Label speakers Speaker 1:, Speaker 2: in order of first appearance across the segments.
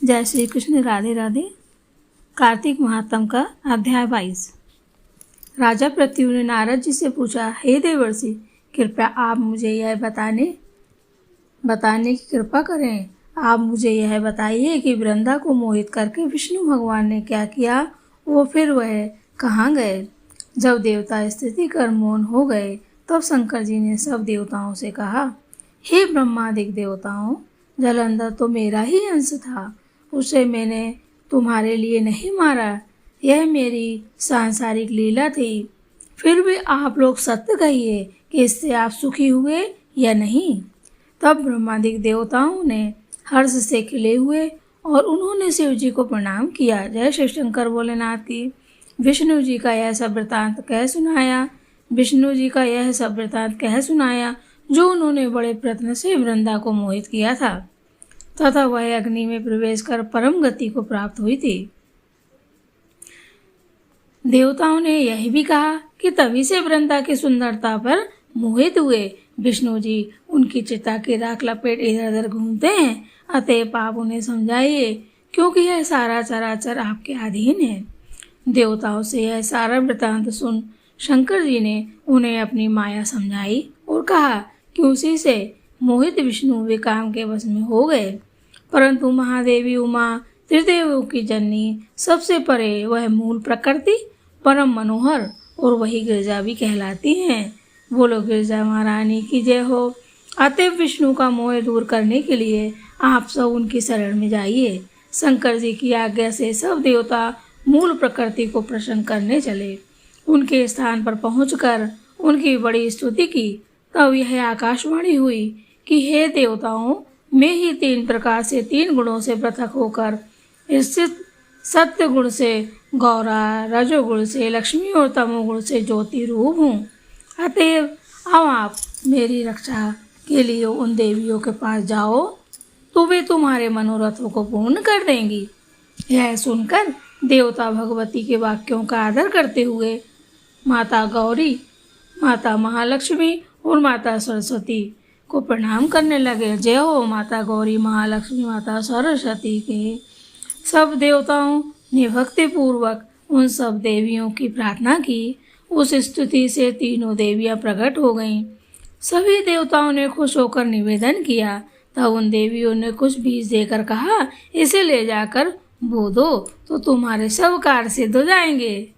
Speaker 1: जय श्री कृष्ण। राधे राधे। कार्तिक महात्म का अध्याय 22। राजा पृथ्वी ने नारद जी से पूछा, हे देवर्षि, कृपया आप मुझे यह बताने की कृपा करें। आप मुझे यह बताइए कि वृंदा को मोहित करके विष्णु भगवान ने क्या किया, फिर वह कहाँ गए। जब देवता स्थिति कर मौन हो गए तब शंकर जी ने सब देवताओं से कहा, हे ब्रह्मादिक देवताओं, जलंधर तो मेरा ही अंश था, उसे मैंने तुम्हारे लिए नहीं मारा, यह मेरी सांसारिक लीला थी। फिर भी आप लोग सत्य कहिए कि इससे आप सुखी हुए या नहीं। तब ब्रह्मादिक देवताओं ने हर्ष से खिले हुए और उन्होंने शिव जी को प्रणाम किया। जय श्री शंकर भोलेनाथ की। विष्णु जी का यह सब वृतांत कह सुनाया जो उन्होंने बड़े प्रयत्न से वृंदा को मोहित किया था तथा वह अग्नि में प्रवेश कर परम गति को प्राप्त हुई थी। देवताओं ने यह भी कहा कि तभी से वृंदा की सुंदरता पर मोहित हुए। विष्णु जी उनकी चिता की राख लपेट इधर उधर घूमते हैं, अतएव आप उन्हें समझाइए, क्योंकि यह सारा चराचर आपके अधीन है। देवताओं से यह सारा वृतांत सुन शंकर जी ने उन्हें अपनी माया समझाई और कहा कि उसी से मोहित विष्णु वे काम के वश में हो गए। परंतु महादेवी उमा त्रिदेवों की जननी, सबसे परे वह मूल प्रकृति परम मनोहर और वही गिरजा भी कहलाती हैं। बोलो गिरजा महारानी की जय हो। अतएव विष्णु का मोह दूर करने के लिए आप सब उनकी शरण में जाइए। शंकर जी की आज्ञा से सब देवता मूल प्रकृति को प्रसन्न करने चले। उनके स्थान पर पहुंचकर उनकी बड़ी स्तुति की। तब यह आकाशवाणी हुई कि हे देवताओं, मैं ही 3 प्रकार से 3 गुणों से पृथक होकर स्थित सत्य गुण से गौरा, रजोगुण से लक्ष्मी और तमोगुण से ज्योति रूप हूँ। अतएव अब आप मेरी रक्षा के लिए उन देवियों के पास जाओ तो वे तुम्हारे मनोरथों को पूर्ण कर देंगी। यह सुनकर देवता भगवती के वाक्यों का आदर करते हुए माता गौरी, माता महालक्ष्मी और माता सरस्वती को प्रणाम करने लगे। जय हो माता गौरी, महालक्ष्मी, माता सरस्वती के। सब देवताओं ने भक्ति पूर्वक उन सब देवियों की प्रार्थना की। उस स्तुति से तीनों देवियां प्रकट हो गईं। सभी देवताओं ने खुश होकर निवेदन किया। तब उन देवियों ने कुछ बीज देकर कहा, इसे ले जाकर बो दो तो तुम्हारे सब कार्य सिद्ध हो जाएंगे।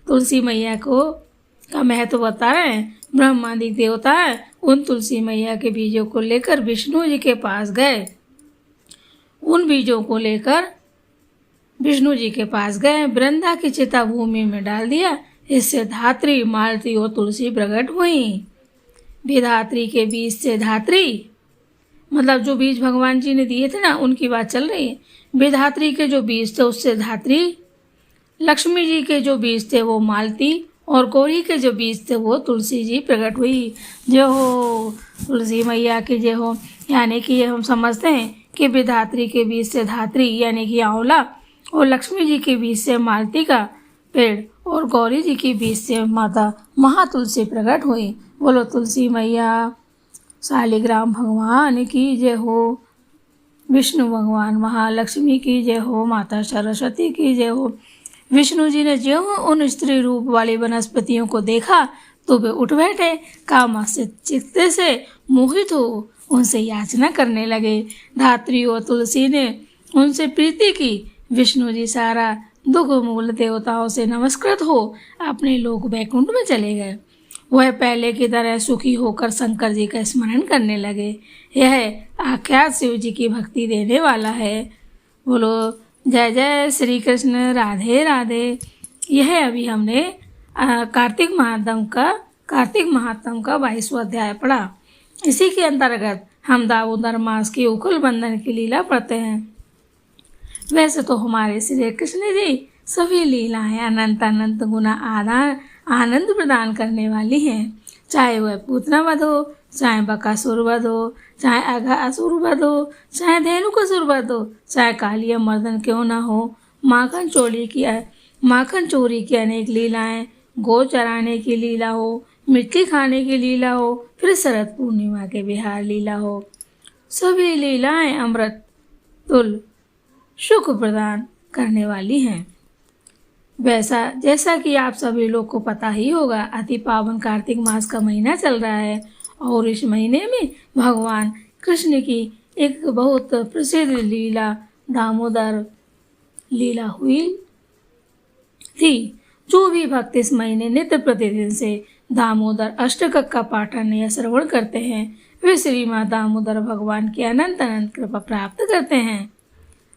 Speaker 1: तुलसी मैया का महत्व बताएं। ब्रह्मादिक देवता उन तुलसी मैया के बीजों को लेकर विष्णु जी के पास गए। उन बीजों को लेकर विष्णु जी के पास गए, वृंदा की चिता भूमि में डाल दिया। इससे धात्री, मालती और तुलसी प्रकट हुई। विधात्री के बीज से धात्री, मतलब जो बीज भगवान जी ने दिए थे ना, उनकी बात चल रही है। विधात्री के जो बीज थे उससे धात्री, लक्ष्मी जी के जो बीज थे वो मालती और गौरी के जो बीज थे वो तुलसी जी प्रकट हुई। जय हो तुलसी मैया की जय हो। यानी कि ये हम समझते हैं कि विधात्री के बीज से धात्री यानी कि आंवला और लक्ष्मी जी के बीज से मालती का पेड़ और गौरी जी के बीज से माता महातुलसी प्रकट हुई। बोलो तुलसी मैया, शालिग्राम भगवान की जय हो, विष्णु भगवान महालक्ष्मी की जय हो, माता सरस्वती की जय हो। विष्णु जी ने ज्यों उन स्त्री रूप वाली वनस्पतियों को देखा तो वे उठ बैठे, कामासक्त चित्त से मोहित हो उनसे याचना करने लगे। धात्री और तुलसी ने उनसे प्रीति की। विष्णु जी सारा दुख मूल देवताओं से नमस्कृत हो अपने लोक वैकुंठ में चले गए। वह पहले की तरह सुखी होकर शंकर जी का स्मरण करने लगे। यह आख्यात शिव जी की भक्ति देने वाला है। बोलो जय जय श्री कृष्ण। राधे राधे। यह अभी हमने कार्तिक महात्म का 22वां अध्याय पढ़ा। इसी के अंतर्गत हम दामोदर मास की उकुल बंधन की लीला पढ़ते हैं। वैसे तो हमारे श्री कृष्ण जी सभी लीलाएं अनंत अनंत गुना आनंद प्रदान करने वाली हैं। चाहे वह पूतना वध हो, चाहे बकासुर वध हो, चाहे अघासुर वध हो, चाहे धेनुकासुर वध हो, चाहे कालिया मर्दन क्यों न हो, माखन चोरी की अनेक लीलाएं, गो चराने की लीला हो, मिट्टी खाने की लीला हो, फिर शरद पूर्णिमा के बिहार लीला हो, सभी लीलाएं अमृत तुल सुख प्रदान करने वाली हैं। जैसा कि आप सभी लोग को पता ही होगा, अति पावन कार्तिक मास का महीना चल रहा है और इस महीने में भगवान कृष्ण की एक बहुत प्रसिद्ध लीला दामोदर लीला हुई थी। जो भी भक्त इस महीने नित्य प्रतिदिन से दामोदर अष्टक का पाठन या श्रवण करते हैं, वे श्री माँ दामोदर भगवान की अनंत अनंत कृपा प्राप्त करते हैं।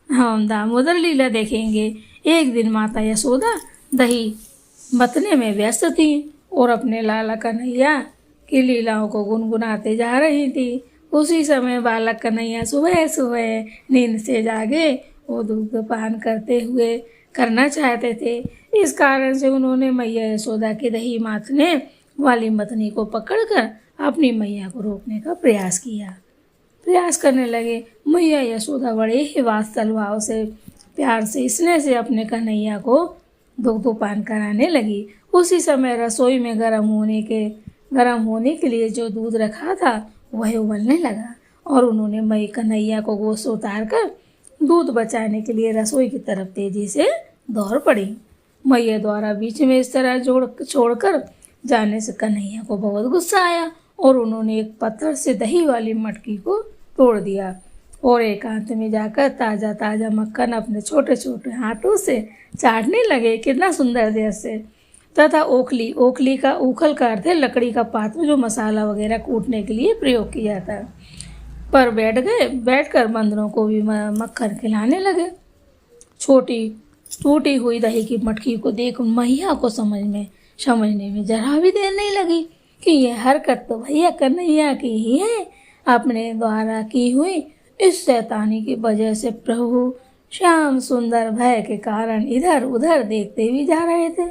Speaker 1: हम दामोदर लीला देखेंगे। एक दिन माता यशोदा दही मतने में व्यस्त थी और अपने लाला कन्हैया की लीलाओं को गुनगुनाते जा रही थी। उसी समय बालक कन्हैया सुबह सुबह नींद से जागे और दूध पान करना चाहते थे। इस कारण से उन्होंने मैया यशोदा के दही माथने वाली मतनी को पकड़कर अपनी मैया को रोकने का प्रयास करने लगे। मैया यशोदा बड़े ही वात्सल भाव से, प्यार से, स्नेह से अपने कन्हैया को दुग्धपान कराने लगी। उसी समय रसोई में गर्म होने के लिए जो दूध रखा था वह उबलने लगा और उन्होंने मई कन्हैया को गोद से उतार कर दूध बचाने के लिए रसोई की तरफ तेजी से दौड़ पड़ी। मैया द्वारा बीच में इस तरह छोड़कर जाने से कन्हैया को बहुत गुस्सा आया और उन्होंने एक पत्थर से दही वाली मटकी को तोड़ दिया और एकांत में जाकर ताज़ा ताज़ा मक्खन अपने छोटे छोटे हाथों से चाटने लगे। कितना सुंदर दृश्य। तथा ओखली का उखल का अर्थ है लकड़ी का पात्र, जो मसाला वगैरह कूटने के लिए प्रयोग किया जाता है, पर बैठकर बंदरों को भी मक्खन खिलाने लगे। छोटी टूटी हुई दही की मटकी को देख मैया को समझने में जरा भी देर नहीं लगी कि यह हरकत तो भैया कन्हैया की ही है। अपने द्वारा की हुई इस शैतानी की वजह से प्रभु श्याम सुंदर भय के कारण इधर उधर देखते भी जा रहे थे।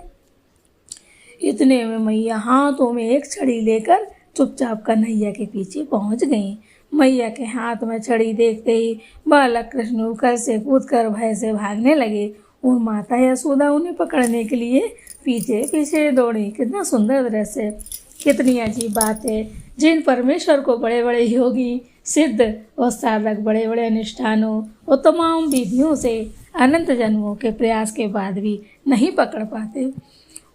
Speaker 1: इतने में मैया हाथों में एक छड़ी लेकर चुपचाप कन्हैया के पीछे पहुंच गईं। मैया के हाथ में छड़ी देखते ही बालक कृष्ण उखल से कूदकर भय से भागने लगे और माता यशोदा उन्हें पकड़ने के लिए पीछे पीछे दौड़ी। कितना सुंदर दृश्य, कितनी अजीब बात है। जिन परमेश्वर को बड़े बड़े योगी, सिद्ध और साधक बड़े बड़े अनुष्ठानों और तमाम विधियों से अनंत जन्मों के प्रयास के बाद भी नहीं पकड़ पाते,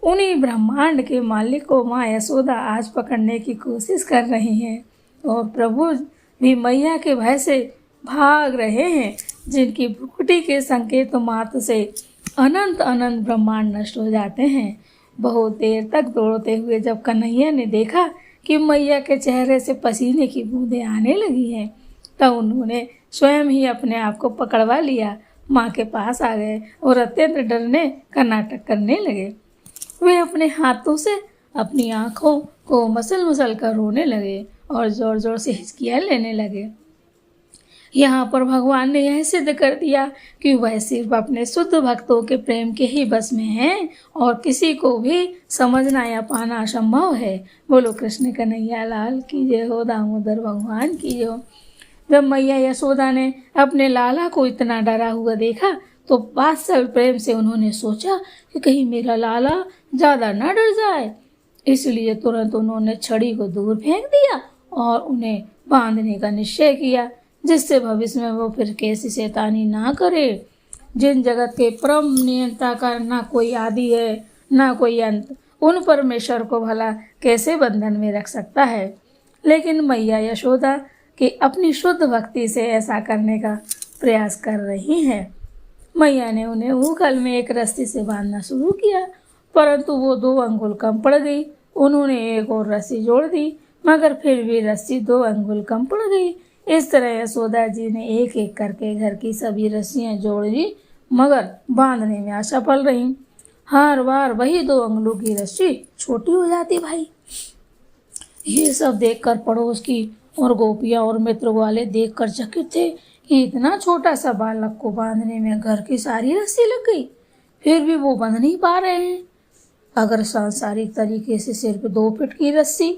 Speaker 1: उन्हीं ब्रह्मांड के मालिक को माँ यशोदा आज पकड़ने की कोशिश कर रही हैं और प्रभु भी मैया के भय से भाग रहे हैं, जिनकी भ्रुकुटी के संकेत मात्र से अनंत अनंत ब्रह्मांड नष्ट हो जाते हैं। बहुत देर तक दौड़ते हुए जब कन्हैया ने देखा कि मैया के चेहरे से पसीने की बूंदें आने लगी हैं, तब उन्होंने स्वयं ही अपने आप को पकड़वा लिया, माँ के पास आ गए और अत्यंत डरने का नाटक करने लगे। वे अपने हाथों से अपनी आँखों को मसल कर रोने लगे और जोर जोर से हिचकियाँ लेने लगे। यहाँ पर भगवान ने यह सिद्ध कर दिया कि वह सिर्फ अपने शुद्ध भक्तों के प्रेम के ही बस में हैं और किसी को भी समझना या पाना असंभव है। बोलो कृष्ण कन्हैया लाल की जय हो, दामोदर भगवान की जय हो। जब मैया यशोदा ने अपने लाला को इतना डरा हुआ देखा तो वात्सल प्रेम से उन्होंने सोचा कि कहीं मेरा लाला ज़्यादा ना डर जाए, इसलिए तुरंत उन्होंने छड़ी को दूर फेंक दिया और उन्हें बांधने का निश्चय किया, जिससे भविष्य में वो फिर कैसी शैतानी ना करे। जिन जगत के परम नियंता का ना कोई आदि है ना कोई अंत, उन परमेश्वर को भला कैसे बंधन में रख सकता है। लेकिन मैया यशोदा की अपनी शुद्ध भक्ति से ऐसा करने का प्रयास कर रही हैं। मैया ने उन्हें उखल में एक रस्सी से बांधना शुरू किया, परंतु वो 2 अंगुल कम पड़ गई। उन्होंने एक और रस्सी जोड़ दी, मगर फिर भी रस्सी 2 अंगुल कम पड़ गई। इस तरह यशोदा जी ने एक एक करके घर की सभी रस्सियां जोड़ ली, मगर बांधने में असफल रही। हर बार वही 2 अंगुलों की रस्सी छोटी हो जाती भाई। ये सब देखकर पड़ोस की और गोपियां और मित्र वाले देखकर चकित थे कि इतना छोटा सा बालक को बांधने में घर की सारी रस्सी लग गई, फिर भी वो बंध नहीं पा रहे हैं। अगर सांसारिक तरीके से सिर्फ 2 फीट की रस्सी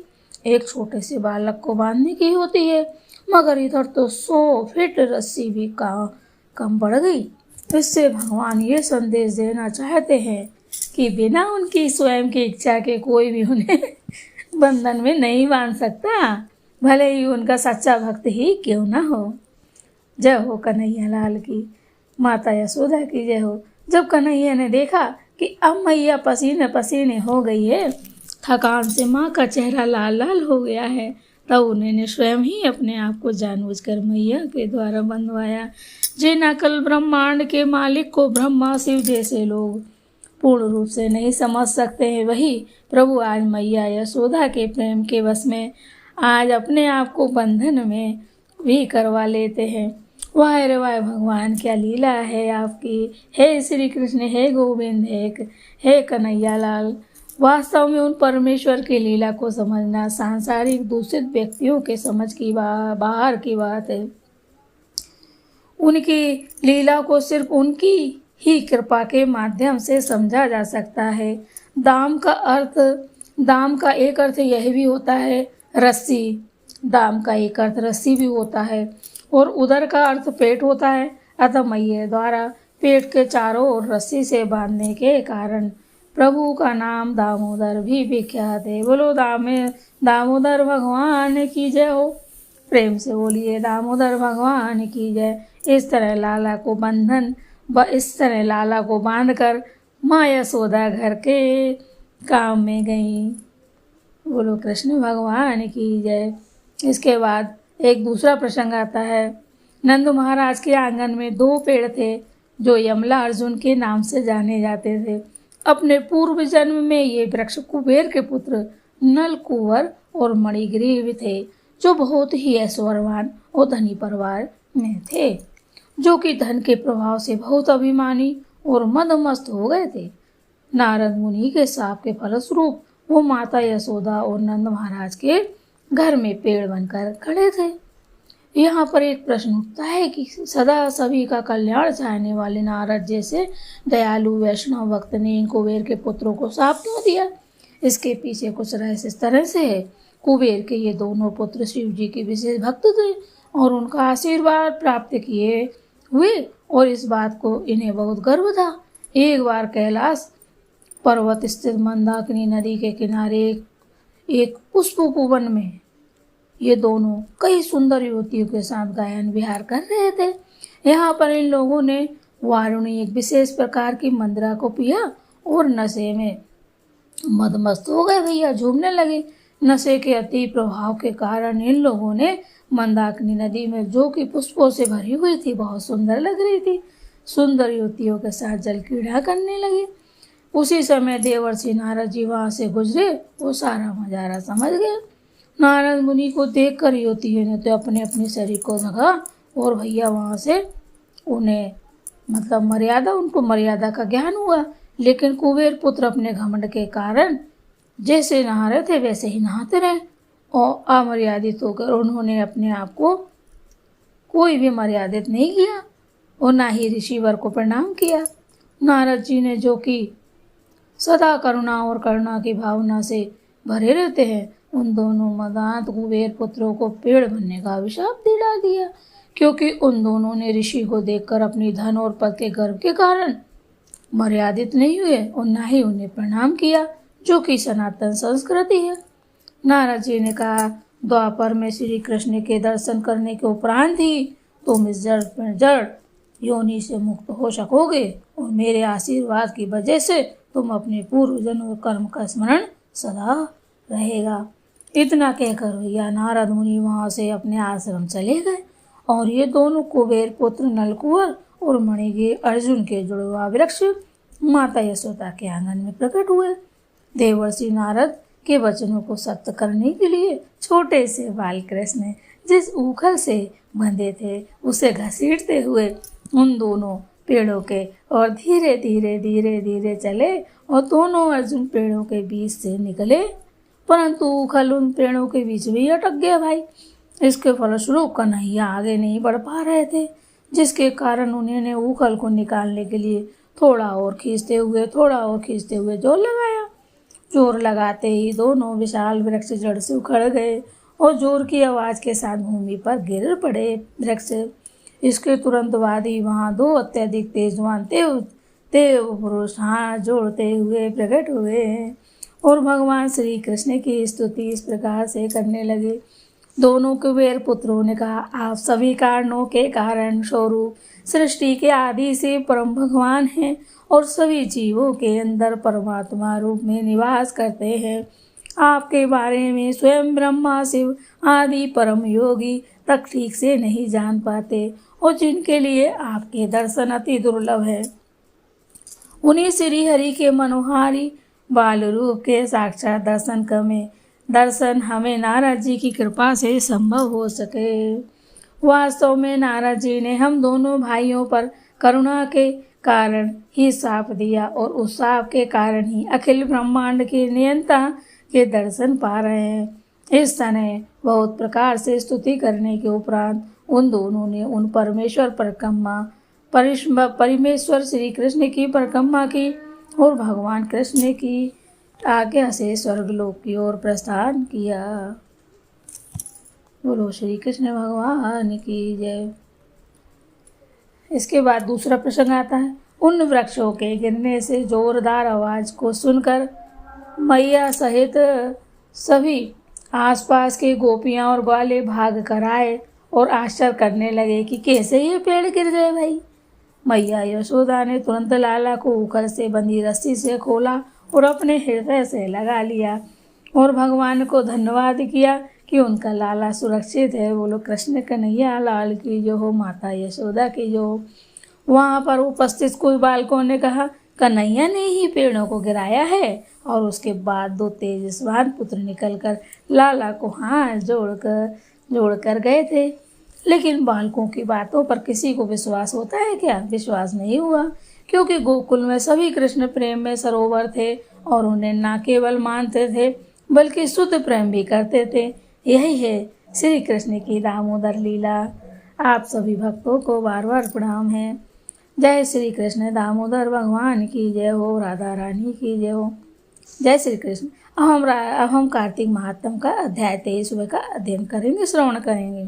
Speaker 1: एक छोटे से बालक को बांधने की होती है, मगर इधर तो 100 फीट रस्सी भी कम पड़ गई। इससे भगवान ये संदेश देना चाहते हैं कि बिना उनकी स्वयं की इच्छा के कोई भी उन्हें बंधन में नहीं बांध सकता, भले ही उनका सच्चा भक्त ही क्यों ना हो। जय हो कन्हैया लाल की। माता यशोदा की जय हो। जब कन्हैया ने देखा कि अब मैया पसीने पसीने हो गई है, थकान से माँ का चेहरा लाल लाल हो गया है, तब उन्होंने स्वयं ही अपने आप को जानबूझकर मैया के द्वारा बंधवाया। जे नकल ब्रह्मांड के मालिक को ब्रह्मा शिव जैसे लोग पूर्ण रूप से नहीं समझ सकते हैं, वही प्रभु आज मैया यशोदा के प्रेम के वश में आज अपने आप को बंधन में भी करवा लेते हैं। वाह रे वाह भगवान, क्या लीला है आपकी, हे श्री कृष्ण, हे गोविंद, हे कन्हैया लाल। वास्तव में उन परमेश्वर की लीला को समझना सांसारिक दूषित व्यक्तियों के समझ की बाहर की बात है। उनकी लीला को सिर्फ उनकी ही कृपा के माध्यम से समझा जा सकता है। दाम का एक अर्थ यह भी होता है रस्सी, दाम का एक अर्थ रस्सी भी होता है, और उदर का अर्थ पेट होता है। अतः मैया द्वारा पेट के चारों ओर रस्सी से बांधने के कारण प्रभु का नाम दामोदर भी विख्यात है। बोलो दामोदर भगवान की जय हो। प्रेम से बोलिए दामोदर भगवान की जय। इस तरह लाला को बांधकर माँ यशोदा घर के काम में गई। बोलो कृष्ण भगवान की जय। इसके बाद एक दूसरा प्रसंग आता है। नंद महाराज के आंगन में 2 पेड़ थे जो यमला अर्जुन के नाम से जाने जाते थे। अपने पूर्व जन्म में ये वृक्ष कुबेर के पुत्र नल कुंवर और मणिग्रीव थे, जो बहुत ही ऐश्वर्यवान और धनी परिवार में थे, जो कि धन के प्रभाव से बहुत अभिमानी और मदमस्त हो गए थे। नारद मुनि के शाप के फलस्वरूप वो माता यशोदा और नंद महाराज के घर में पेड़ बनकर खड़े थे। यहाँ पर एक प्रश्न उठता है कि सदा सभी का कल्याण चाहने वाले नारद जैसे दयालु वैष्णव भक्त ने इन कुबेर के पुत्रों को शाप क्यों दिया? इसके पीछे कुछ रहस्य इस तरह से है। कुबेर के ये दोनों पुत्र शिव जी के विशेष भक्त थे और उनका आशीर्वाद प्राप्त किए हुए, और इस बात को इन्हें बहुत गर्व था। एक बार कैलाश पर्वत स्थित मंदाकिनी नदी के किनारे एक पुष्पवन में ये दोनों कई सुंदर युवतियों के साथ गायन विहार कर रहे थे। यहाँ पर इन लोगों ने वारुणी एक विशेष प्रकार की मंद्रा को पिया और नशे में मदमस्त हो गए भैया, झूमने लगे। नशे के अति प्रभाव के कारण इन लोगों ने मंदाकिनी नदी में, जो कि पुष्पों से भरी हुई थी, बहुत सुंदर लग रही थी, सुंदर युवतियों के साथ जल क्रीड़ा करने लगे। उसी समय देवर्षि नारद जी वहाँ से गुजरे, वो सारा नजारा समझ गए। नारद मुनि को देखकर युवतियों ने तो अपने अपने शरीर को ढका और भैया वहाँ से उन्हें उनको मर्यादा का ज्ञान हुआ। लेकिन कुबेर पुत्र अपने घमंड के कारण जैसे नहा रहे थे वैसे ही नहाते रहे और अमर्यादित होकर उन्होंने अपने आप को कोई भी मर्यादित नहीं किया और ना ही ऋषिवर को प्रणाम किया। नारद जी ने, जो कि सदा करुणा और करुणा की भावना से भरे रहते हैं, उन दोनों मदांत कुबेर पुत्रों को पेड़ बनने का अभिशाप दिला दिया, क्योंकि उन दोनों ने ऋषि को देखकर अपनी धन और पद के गर्व के कारण मर्यादित नहीं हुए और न ही उन्हें प्रणाम किया, जो कि सनातन संस्कृति है। नारद जी ने कहा, द्वापर में श्री कृष्ण के दर्शन करने के उपरांत ही तुम इस जड़ योनि से मुक्त हो सकोगे और मेरे आशीर्वाद की वजह से तुम अपने पूर्व जन्म कर्म का स्मरण सदा रहेगा। इतना कहकर भैया नारद मुनि वहाँ से अपने आश्रम चले गए और ये दोनों कुबेर पुत्र नलकुंवर और मणिग्रीव अर्जुन के जुड़वा वृक्ष माता यशोदा के आंगन में प्रकट हुए। देवर्षि नारद के वचनों को सत्य करने के लिए छोटे से बाल कृष्ण जिस ऊखल से बंधे थे उसे घसीटते हुए उन दोनों पेड़ों के और धीरे धीरे चले और दोनों अर्जुन पेड़ों के बीच से निकले, परंतु ऊखल उन पेड़ों के बीच में ही अटक गया भाई। इसके फलस्वरूप कन्हैया आगे नहीं बढ़ पा रहे थे, जिसके कारण उन्होंने ऊखल को निकालने के लिए थोड़ा और खींचते हुए जोर लगाया। जोर लगाते ही दोनों विशाल वृक्ष जड़ से उखड़ गए और जोर की आवाज के साथ भूमि पर गिर पड़े वृक्ष। इसके तुरंत बाद ही वहाँ 2 अत्यधिक तेजवान देव पुरुष हाथ जोड़ते हुए प्रकट हुए और भगवान श्री कृष्ण की स्तुति इस प्रकार से करने लगे। दोनों कुबेर पुत्रों ने कहा, आप सभी कारणों के कारण स्वरूप सृष्टि के आदि से परम भगवान हैं और सभी जीवों के अंदर परमात्मा रूप में निवास करते हैं। आपके बारे में स्वयं ब्रह्मा शिव आदि परम योगी तक ठीक से नहीं जान पाते और जिनके लिए आपके दर्शन अति दुर्लभ है, उन्हीं श्री हरि के मनोहारी बाल रूप के साक्षात दर्शन हमें नारद जी की कृपा से संभव हो सके। वास्तव में नारद जी ने हम दोनों भाइयों पर करुणा के कारण ही शाप दिया और उस शाप के कारण ही अखिल ब्रह्मांड के नियंता के दर्शन पा रहे हैं। इस समय बहुत प्रकार से स्तुति करने के उपरांत उन दोनों ने उन परमेश्वर श्री कृष्ण की परिक्रमा की और भगवान कृष्ण की आज्ञा से स्वर्गलोक की ओर प्रस्थान किया। बोलो श्री कृष्ण भगवान की जय। इसके बाद दूसरा प्रसंग आता है। उन वृक्षों के गिरने से जोरदार आवाज को सुनकर मैया सहित सभी आसपास के गोपियां और ग्वाले भाग कर आए और आश्चर्य करने लगे कि कैसे ये पेड़ गिर गए भाई। मैया यशोदा ने तुरंत लाला को उखल से बंधी रस्सी से खोला और अपने हृदय से लगा लिया और भगवान को धन्यवाद किया कि उनका लाला सुरक्षित है। बोलो कृष्ण कन्हैया लाल की जो हो, माता यशोदा की जो हो। वहाँ पर उपस्थित कुछ बालकों ने कहा, कन्हैया ने ही पेड़ों को गिराया है। और उसके बाद दो तेजस्वान पुत्र निकलकर लाला को हाथ जोड़कर गए थे। लेकिन बालकों की बातों पर किसी को विश्वास होता है क्या? विश्वास नहीं हुआ, क्योंकि गोकुल में सभी कृष्ण प्रेम में सरोवर थे और उन्हें न केवल मानते थे बल्कि शुद्ध प्रेम भी करते थे। यही है श्री कृष्ण की दामोदर लीला। आप सभी भक्तों को बार बार प्रणाम है। जय श्री कृष्ण दामोदर भगवान की जय हो, राधा रानी की जय हो। जय श्री कृष्ण। अब हम कार्तिक महात्म का अध्याय 23 का अध्ययन करेंगे, श्रवण करेंगे।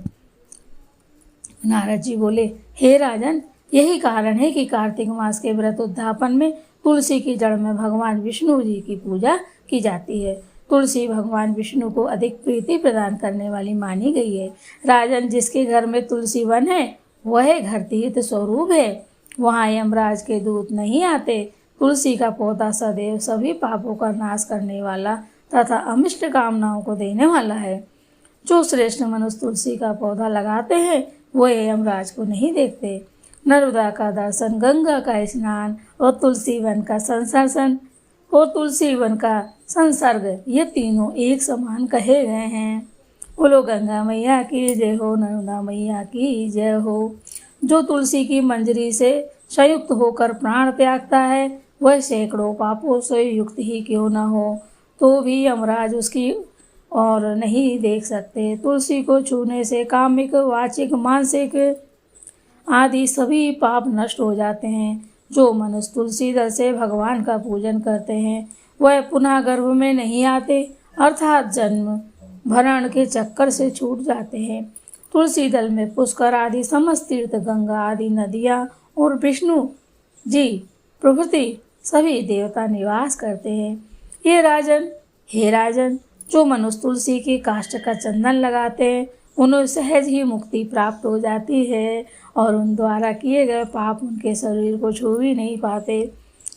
Speaker 1: नारद जी बोले, हे राजन, यही कारण है कि कार्तिक मास के व्रत उद्यापन में तुलसी की जड़ में भगवान विष्णु जी की पूजा की जाती है। तुलसी भगवान विष्णु को अधिक प्रीति प्रदान करने वाली मानी गई है। राजन, जिसके घर में तुलसी वन है वह घर तीर्थ स्वरूप है, वहाँ यमराज के दूत नहीं आते। तुलसी का पौधा सदैव सभी पापों का नाश करने वाला तथा अमिष्ट कामनाओं को देने वाला है। जो श्रेष्ठ मनुष्य तुलसी का पौधा लगाते हैं वह यमराज को नहीं देखते। नर्मदा का दर्शन, गंगा का स्नान और तुलसी वन का संसर्ग, ये तीनों एक समान कहे गए हैं। बोलो गंगा मैया की जय हो, नर्मदा मैया की जय हो। जो तुलसी की मंजरी से संयुक्त होकर प्राण त्यागता है वह सैकड़ों पापों से युक्त ही क्यों न हो तो भी यमराज उसकी और नहीं देख सकते। तुलसी को छूने से कामिक, वाचिक, मानसिक आदि सभी पाप नष्ट हो जाते हैं। जो मनुष्य तुलसी दल से भगवान का पूजन करते हैं वह पुनः गर्भ में नहीं आते, अर्थात जन्म भरण के चक्कर से छूट जाते हैं। तुलसी दल में पुष्कर आदि समस्त तीर्थ, गंगा आदि नदियाँ और विष्णु जी प्रभृति सभी देवता निवास करते हैं। हे राजन, जो मनुष्य तुलसी की काष्ठ का चंदन लगाते हैं उन्हें सहज ही मुक्ति प्राप्त हो जाती है और उन द्वारा किए गए पाप उनके शरीर को छू भी नहीं पाते।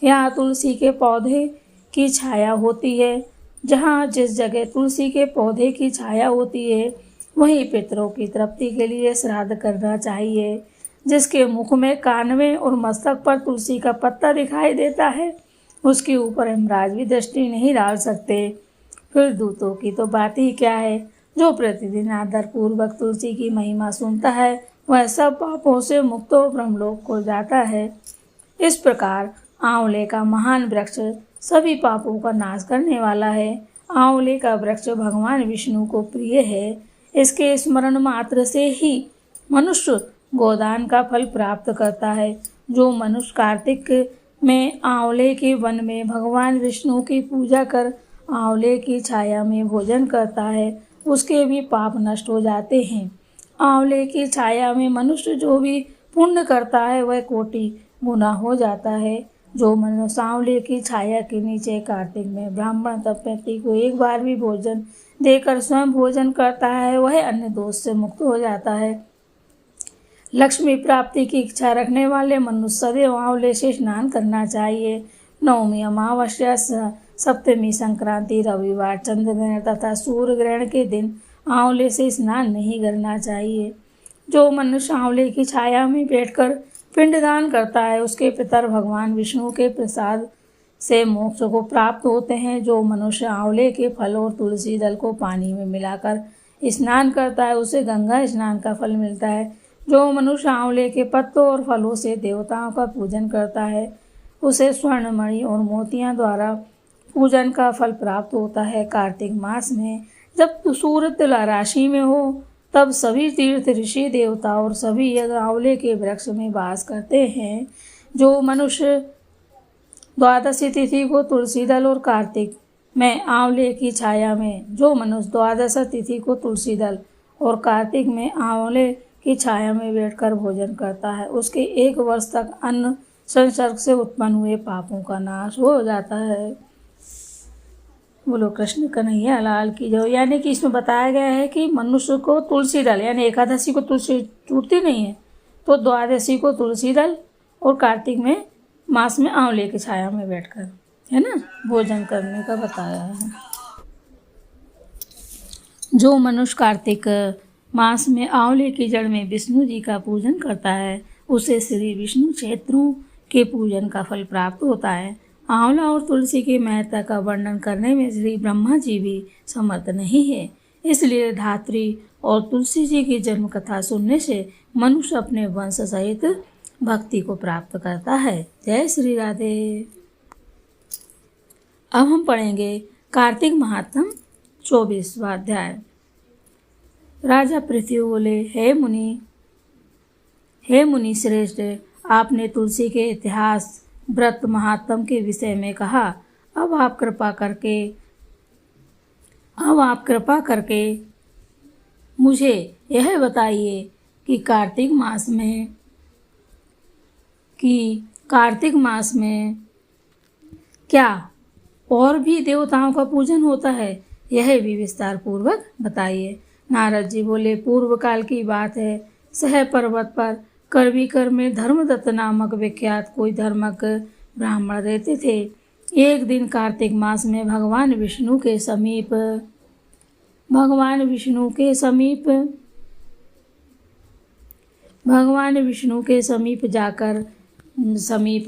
Speaker 1: यहाँ तुलसी के पौधे की छाया होती है। जहाँ जिस जगह तुलसी के पौधे की छाया होती है वहीं पितरों की तृप्ति के लिए श्राद्ध करना चाहिए। जिसके मुख में, कान में और मस्तक पर तुलसी का पत्ता दिखाई देता है उसके ऊपर यमराज भी दृष्टि नहीं डाल सकते। फिर दूतों की तो बात ही क्या है। जो प्रतिदिन आदरपूर्वक तुलसी की महिमा सुनता है वह सब पापों से मुक्त हो ब्रह्मलोक को जाता है। इस प्रकार आंवले का महान वृक्ष सभी पापों का नाश करने वाला है। आंवले का वृक्ष भगवान विष्णु को प्रिय है। इसके स्मरण मात्र से ही मनुष्य गोदान का फल प्राप्त करता है। जो मनुष्य कार्तिक में आंवले के वन में भगवान विष्णु की पूजा कर आंवले की छाया में भोजन करता है उसके भी पाप नष्ट हो जाते हैं। आंवले की छाया में मनुष्य जो भी पुण्य करता है वह कोटि गुना हो जाता है। जो मनुष्य आंवले की छाया के नीचे कार्तिक में ब्राह्मण दंपति को एक बार भी भोजन देकर स्वयं भोजन करता है वह अन्य दोष से मुक्त हो जाता है। लक्ष्मी प्राप्ति की इच्छा रखने वाले मनुष्य सदैव आंवले से स्नान करना चाहिए। नवमी अमावस्या, सप्तमी, संक्रांति, रविवार, चंद्र ग्रहण तथा सूर्य ग्रहण के दिन आंवले से स्नान नहीं करना चाहिए। जो मनुष्य आंवले की छाया में बैठकर पिंडदान करता है उसके पितर भगवान विष्णु के प्रसाद से मोक्ष को प्राप्त होते हैं। जो मनुष्य आंवले के फल और तुलसी दल को पानी में मिलाकर स्नान करता है उसे गंगा स्नान का फल मिलता है। जो मनुष्य आंवले के पत्तों और फलों से देवताओं का पूजन करता है उसे स्वर्ण मणि और मोतियां द्वारा पूजन का फल प्राप्त होता है। कार्तिक मास में जब सूर्य तुला राशि में हो तब सभी तीर्थ, ऋषि, देवता और सभी यज्ञ आंवले के वृक्ष में वास करते हैं। जो मनुष्य द्वादशी तिथि को तुलसी दल और कार्तिक में आंवले की छाया में जो मनुष्य द्वादश तिथि को तुलसी दल और कार्तिक में आंवले की छाया में बैठकर भोजन करता है उसके 1 वर्ष तक अन्न संसर्ग से उत्पन्न हुए पापों का नाश हो जाता है। बोलो कृष्ण कन्हैया लाल की जय। यानी कि इसमें बताया गया है कि मनुष्य को तुलसी दल, यानी एकादशी को तुलसी टूटती नहीं है तो द्वादशी को तुलसी दल और कार्तिक में मास में आंवले की छाया में बैठकर, है ना, भोजन करने का बताया है। जो मनुष्य कार्तिक मास में आंवले की जड़ में विष्णु जी का पूजन करता है उसे श्री विष्णु क्षेत्रों के पूजन का फल प्राप्त होता है। आंवला और तुलसी की महत्ता का वर्णन करने में श्री ब्रह्मा जी भी समर्थ नहीं है, इसलिए धात्री और तुलसी जी की जन्म कथा सुनने से मनुष्य अपने वंश सहित भक्ति को प्राप्त करता है। जय श्री राधे। अब हम पढ़ेंगे कार्तिक महात्म 24वां अध्याय। राजा पृथ्वी बोले, हे मुनि श्रेष्ठ, आपने तुलसी के इतिहास, व्रत, महात्म के विषय में कहा। अब आप कृपा करके मुझे यह बताइए कि कार्तिक मास में क्या और भी देवताओं का पूजन होता है, यह भी विस्तार पूर्वक बताइए। नारद जी बोले, पूर्व काल की बात है, सह पर्वत पर करवीकर में धर्मदत्त नामक विख्यात कोई धर्मक ब्राह्मण रहते थे। एक दिन कार्तिक मास में भगवान विष्णु के समीप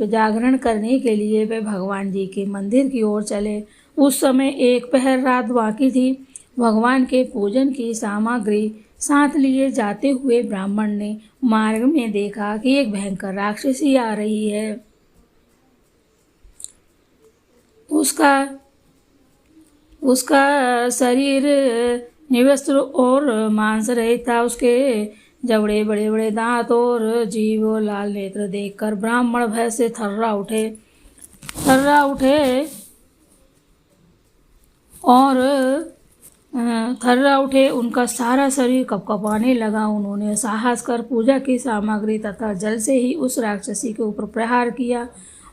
Speaker 1: जागरण करने के लिए वे भगवान जी के मंदिर की ओर चले। उस समय एक पहर रात बाकी थी। भगवान के पूजन की सामग्री साथ लिए जाते हुए ब्राह्मण ने मार्ग में देखा कि एक भयंकर राक्षसी आ रही है। उसका शरीर निवस्त्र और मांस रहित था। उसके जबड़े, बड़े बड़े दांत और जीभ और लाल नेत्र देखकर ब्राह्मण भय से थर्रा उठे। उनका सारा शरीर कँपकँपाने लगा। उन्होंने साहस कर पूजा की सामग्री तथा जल से ही उस राक्षसी के ऊपर प्रहार किया।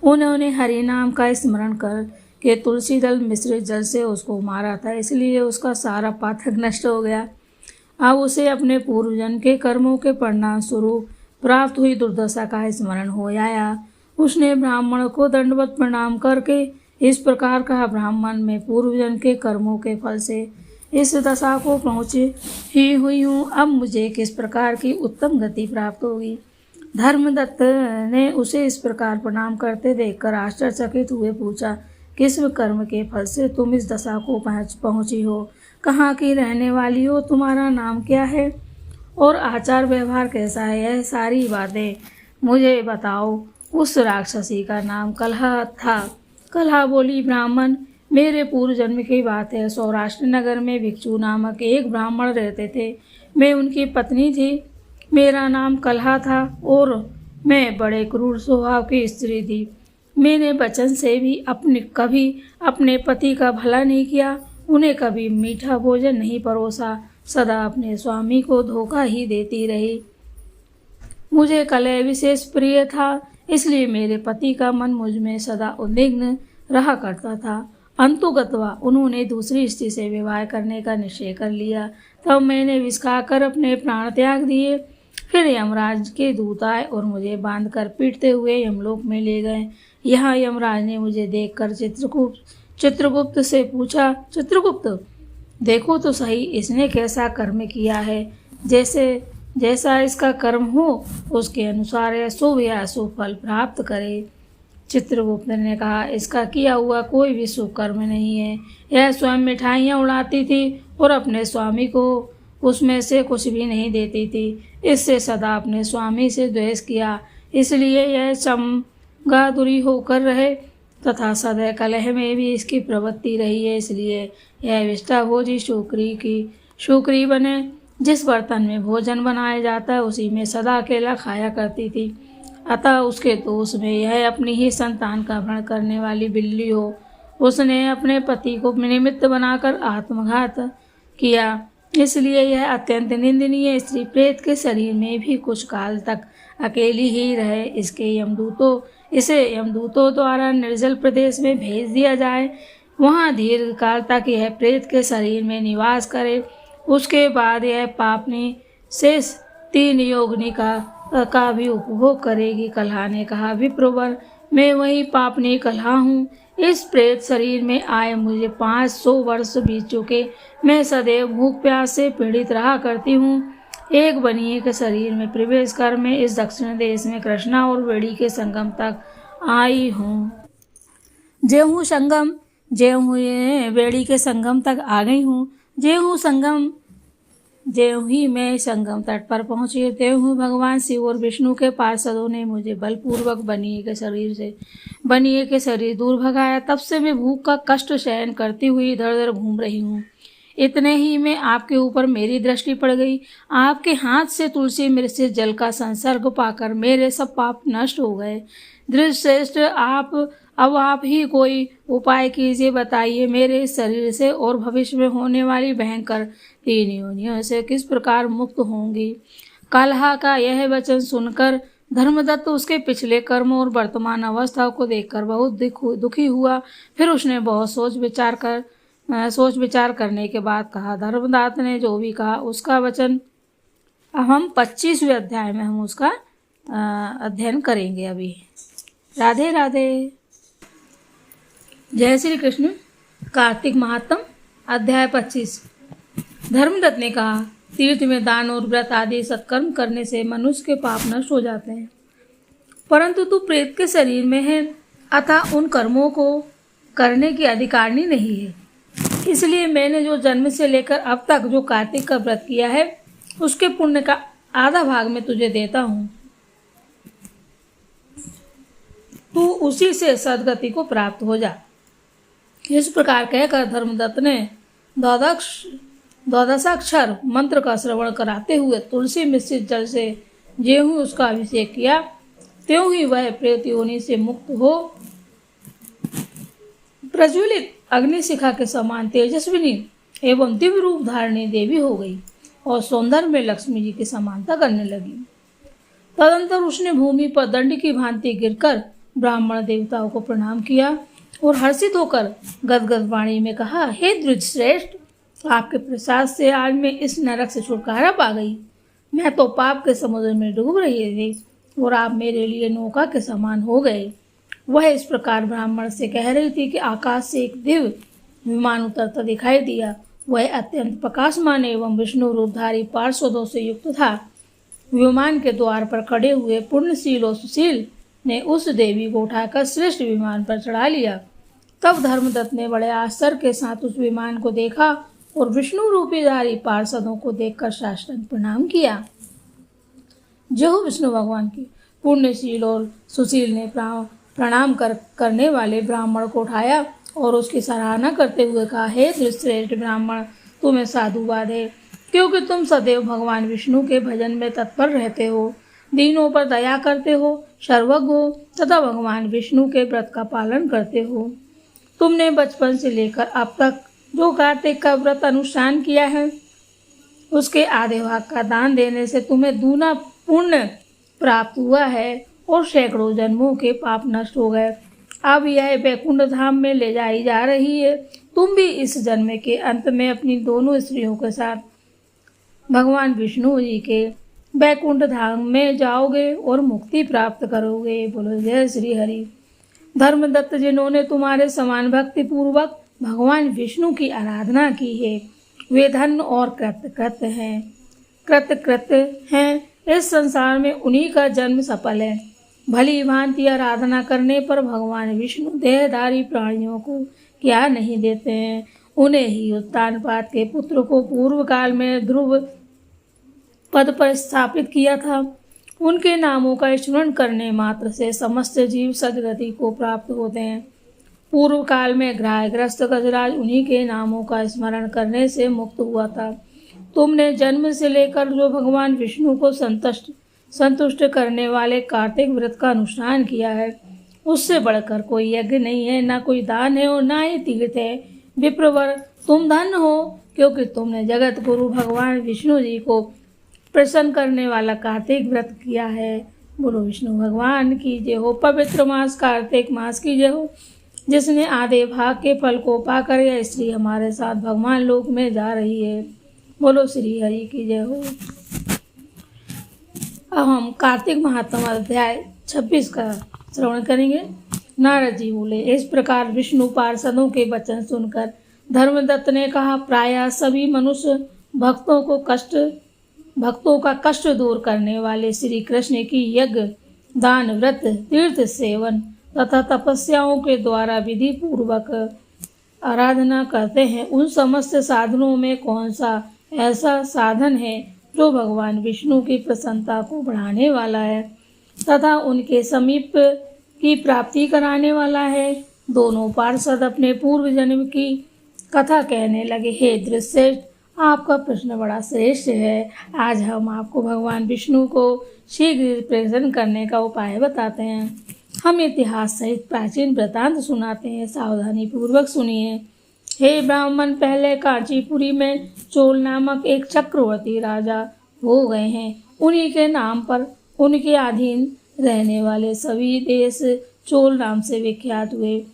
Speaker 1: उन्होंने हरि नाम का स्मरण कर के तुलसी दल मिश्रित जल से उसको मारा था, इसलिए उसका सारा पातक नष्ट हो गया। अब उसे अपने पूर्वजन्म के कर्मों के परिणाम स्वरूप प्राप्त हुई दुर्दशा का स्मरण हो आया। उसने ब्राह्मण को दंडवत प्रणाम करके इस प्रकार कहा, ब्राह्मण, मैं पूर्वजन्म के कर्मों के फल से इस दशा को पहुँची ही हुई हूँ। अब मुझे किस प्रकार की उत्तम गति प्राप्त होगी। धर्मदत्त ने उसे इस प्रकार प्रणाम करते देखकर आश्चर्यचकित हुए पूछा, किस कर्म के फल से तुम इस दशा को पहुँची हो? कहाँ की रहने वाली हो? तुम्हारा नाम क्या है और आचार व्यवहार कैसा है? यह सारी बातें मुझे बताओ। उस राक्षसी का नाम कलहा था। कलहा बोली, ब्राह्मण, मेरे पूर्व जन्म की बात है। सौराष्ट्र नगर में भिक्षु नामक एक ब्राह्मण रहते थे। मैं उनकी पत्नी थी। मेरा नाम कलहा था और मैं बड़े क्रूर स्वभाव की स्त्री थी। मैंने वचन से भी कभी अपने पति का भला नहीं किया, उन्हें कभी मीठा भोजन नहीं परोसा, सदा अपने स्वामी को धोखा ही देती रही। मुझे कलह विशेष प्रिय था, इसलिए मेरे पति का मन मुझ में सदा उद्विग्न रहा करता था। अंतुगतवा उन्होंने दूसरी स्त्री से विवाह करने का निश्चय कर लिया। तब मैंने विष खाकर अपने प्राण त्याग दिए। फिर यमराज के दूत आए और मुझे बांधकर पीटते हुए यमलोक में ले गए। यहाँ यमराज ने मुझे देखकर चित्रगुप्त से पूछा, चित्रगुप्त देखो तो सही इसने कैसा कर्म किया है। जैसा इसका कर्म हो उसके अनुसार यह शुभ या अशुभ फल प्राप्त करे। चित्रगुप्त ने कहा, इसका किया हुआ कोई भी शुभ कर्म नहीं है। यह स्वयं मिठाइयाँ उड़ाती थी और अपने स्वामी को उसमें से कुछ भी नहीं देती थी। इससे सदा अपने स्वामी से द्वेष किया, इसलिए यह चमगादुरी होकर रहे तथा सदैव कलह में भी इसकी प्रवृत्ति रही है। इसलिए यह विष्टाभोजी शुक्री बने। जिस बर्तन में भोजन बनाया जाता है उसी में सदा अकेला खाया करती थी। अतः उसके दोष में यह अपनी ही संतान का भरण करने वाली बिल्ली हो। उसने अपने पति को निमित्त बनाकर आत्मघात किया, इसलिए यह अत्यंत निंदनीय स्त्री प्रेत के शरीर में भी कुछ काल तक अकेली ही रहे। इसे यमदूतों द्वारा निर्जल प्रदेश में भेज दिया जाए, वहाँ दीर्घ काल तक यह प्रेत के शरीर में निवास करे। उसके बाद यह पापनी शेष 3 योगिनी का भी उपभोग करेगी। कलहा ने कहा, विप्रवर मैं वही पापनी कलहा हूँ। इस प्रेत शरीर में आए मुझे 500 वर्ष बीत चुके। मैं सदैव भूख प्यास से पीड़ित रहा करती हूँ। एक बनिए के शरीर में प्रवेश कर मैं इस दक्षिण देश में कृष्णा और वेड़ी के संगम तक आई हूँ। ज्यों ये वेड़ी के संगम तक आ गई हूँ, ज्यों ही मैं संगम तट पर पहुँची, त्यों ही भगवान शिव और विष्णु के पार्षदों ने मुझे बलपूर्वक बनिए के शरीर दूर भगाया। तब से मैं भूख का कष्ट सहन करती हुई इधर उधर घूम रही हूँ। इतने ही में आपके ऊपर मेरी दृष्टि पड़ गई। आपके हाथ से तुलसी मिश्रित जल का संसर्ग पाकर मेरे सब पाप नष्ट हो गए। धृतश्रेष्ठ, अब आप ही कोई उपाय कीजिए, बताइए मेरे शरीर से और भविष्य में होने वाली भयंकर 3 योनियों से किस प्रकार मुक्त होंगी। कलहा का यह वचन सुनकर धर्मदत्त उसके पिछले कर्म और वर्तमान अवस्था को देखकर बहुत दुखी हुआ। फिर उसने बहुत सोच विचार करने के बाद कहा, धर्मदत्त ने जो भी कहा उसका वचन अब हम 25वें अध्याय में हम उसका अध्ययन करेंगे। अभी राधे राधे। जय श्री कृष्ण। कार्तिक महात्म अध्याय 25। धर्मदत्त ने कहा, तीर्थ में दान और व्रत आदि सत्कर्म करने से मनुष्य के पाप नष्ट हो जाते हैं, परंतु तू प्रेत के शरीर में है, अतः उन कर्मों को करने की अधिकारिणी नहीं है। इसलिए मैंने जो जन्म से लेकर अब तक जो कार्तिक का व्रत किया है उसके पुण्य का आधा भाग मैं तुझे देता हूँ। तू उसी से सद्गति को प्राप्त हो जा। इस प्रकार कहकर धर्मदत्त ने द्वादशाक्षर मंत्र का श्रवण कराते हुए तुलसी मिश्रित जल से ज्यों ही उसका अभिषेक किया, त्यों ही वह प्रेत योनि से मुक्त हो प्रज्वलित अग्निशिखा के समान तेजस्विनी एवं दिव्य रूप धारणी देवी हो गई और सौंदर्य में लक्ष्मी जी की समानता करने लगी। तदंतर उसने भूमि पर दंड की भांति गिरकर ब्राह्मण देवताओं को प्रणाम किया और हर्षित होकर गदगद वाणी में कहा, हे द्विजश्रेष्ठ, आपके प्रसाद से आज मैं इस नरक से छुटकारा पा गई। मैं तो पाप के समुद्र में डूब रही थी और आप मेरे लिए नौका के समान हो गए। वह इस प्रकार ब्राह्मण से कह रही थी कि आकाश से एक दिव्य विमान उतरता दिखाई दिया। वह अत्यंत प्रकाशमान एवं विष्णु रूपधारी पार्षदों से युक्त था। विमान के द्वार पर खड़े हुए पुण्यशील और सुशील ने उस देवी को उठाकर श्रेष्ठ विमान पर चढ़ा लिया। तब धर्मदत्त ने बड़े आश्चर्य के साथ उस विमान को देखा और विष्णु रूपीधारी पार्षदों को देखकर साष्टांग प्रणाम किया। जो विष्णु भगवान की पुण्यशील और सुशील ने प्रणाम करने वाले ब्राह्मण को उठाया और उसकी सराहना करते हुए कहा, हे श्रेष्ठ ब्राह्मण, तुम्हें साधुवाद है, क्योंकि तुम सदैव भगवान विष्णु के भजन में तत्पर रहते हो, दीनों पर दया करते हो, सर्वज्ञ हो तथा भगवान विष्णु के व्रत का पालन करते हो। तुमने बचपन से लेकर अब तक जो कार्तिक का व्रत अनुष्ठान किया है उसके आधे भाग का दान देने से तुम्हें दूना पुण्य प्राप्त हुआ है और सैकड़ों जन्मों के पाप नष्ट हो गए। अब यह वैकुंठ धाम में ले जाई जा रही है। तुम भी इस जन्म के अंत में अपनी दोनों स्त्रियों के साथ भगवान विष्णु जी के वैकुंठ धाम में जाओगे और मुक्ति प्राप्त करोगे। बोलो जय श्री हरि। धर्मदत्त, जिन्होंने तुम्हारे समान भक्ति पूर्वक भगवान विष्णु की आराधना की है, वे धन्य और कृतकृत्य हैं। इस संसार में उन्हीं का जन्म सफल है। भली भांति आराधना करने पर भगवान विष्णु देहधारी प्राणियों को क्या नहीं देते हैं। उन्हें ही उत्तानपाद के पुत्र को पूर्व काल में ध्रुव पद पर स्थापित किया था। उनके नामों का स्मरण करने मात्र से समस्त जीव सदगति को प्राप्त होते हैं। पूर्व काल में ग्राहग्रस्त गजराज उन्हीं के नामों का स्मरण करने से मुक्त हुआ था। तुमने जन्म से लेकर जो भगवान विष्णु को संतुष्ट करने वाले कार्तिक व्रत का अनुष्ठान किया है, उससे बढ़कर कोई यज्ञ नहीं है, ना कोई दान है और ना ही तीर्थ है। विप्रवर, तुम धन्य हो, क्योंकि तुमने जगत गुरु भगवान विष्णु जी को प्रसन्न करने वाला कार्तिक व्रत किया है। बोलो विष्णु भगवान की जय हो। पवित्र मास कार्तिक मास की जय हो, जिसने आधे भाग के फल को पाकर यह स्त्री हमारे साथ भगवान लोक में जा रही है। बोलो श्री हरि की जय हो। अब हम कार्तिक महात्म अध्याय 26 का श्रवण करेंगे। नारद जी बोले, इस प्रकार विष्णु पार्षदों के वचन सुनकर धर्मदत्त ने कहा, प्रायः सभी मनुष्य भक्तों का कष्ट दूर करने वाले श्री कृष्ण की यज्ञ, दान, व्रत, तीर्थ सेवन तथा तपस्याओं के द्वारा विधि पूर्वक आराधना करते हैं। उन समस्त साधनों में कौन सा ऐसा साधन है जो भगवान विष्णु की प्रसन्नता को बढ़ाने वाला है तथा उनके समीप की प्राप्ति कराने वाला है। दोनों पार्षद अपने पूर्व जन्म की कथा कहने लगे। हे दृश्यश्रेष्ठ, आपका प्रश्न बड़ा श्रेष्ठ है। आज हम आपको भगवान विष्णु को शीघ्र प्रसन्न करने का उपाय बताते हैं। हम इतिहास सहित प्राचीन वृतांत सुनाते हैं, सावधानी पूर्वक सुनिए। हे ब्राह्मण, पहले कांचीपुरी में चोल नामक एक चक्रवर्ती राजा हो गए हैं। उन्हीं के नाम पर उनके अधीन रहने वाले सभी देश चोल नाम से विख्यात हुए।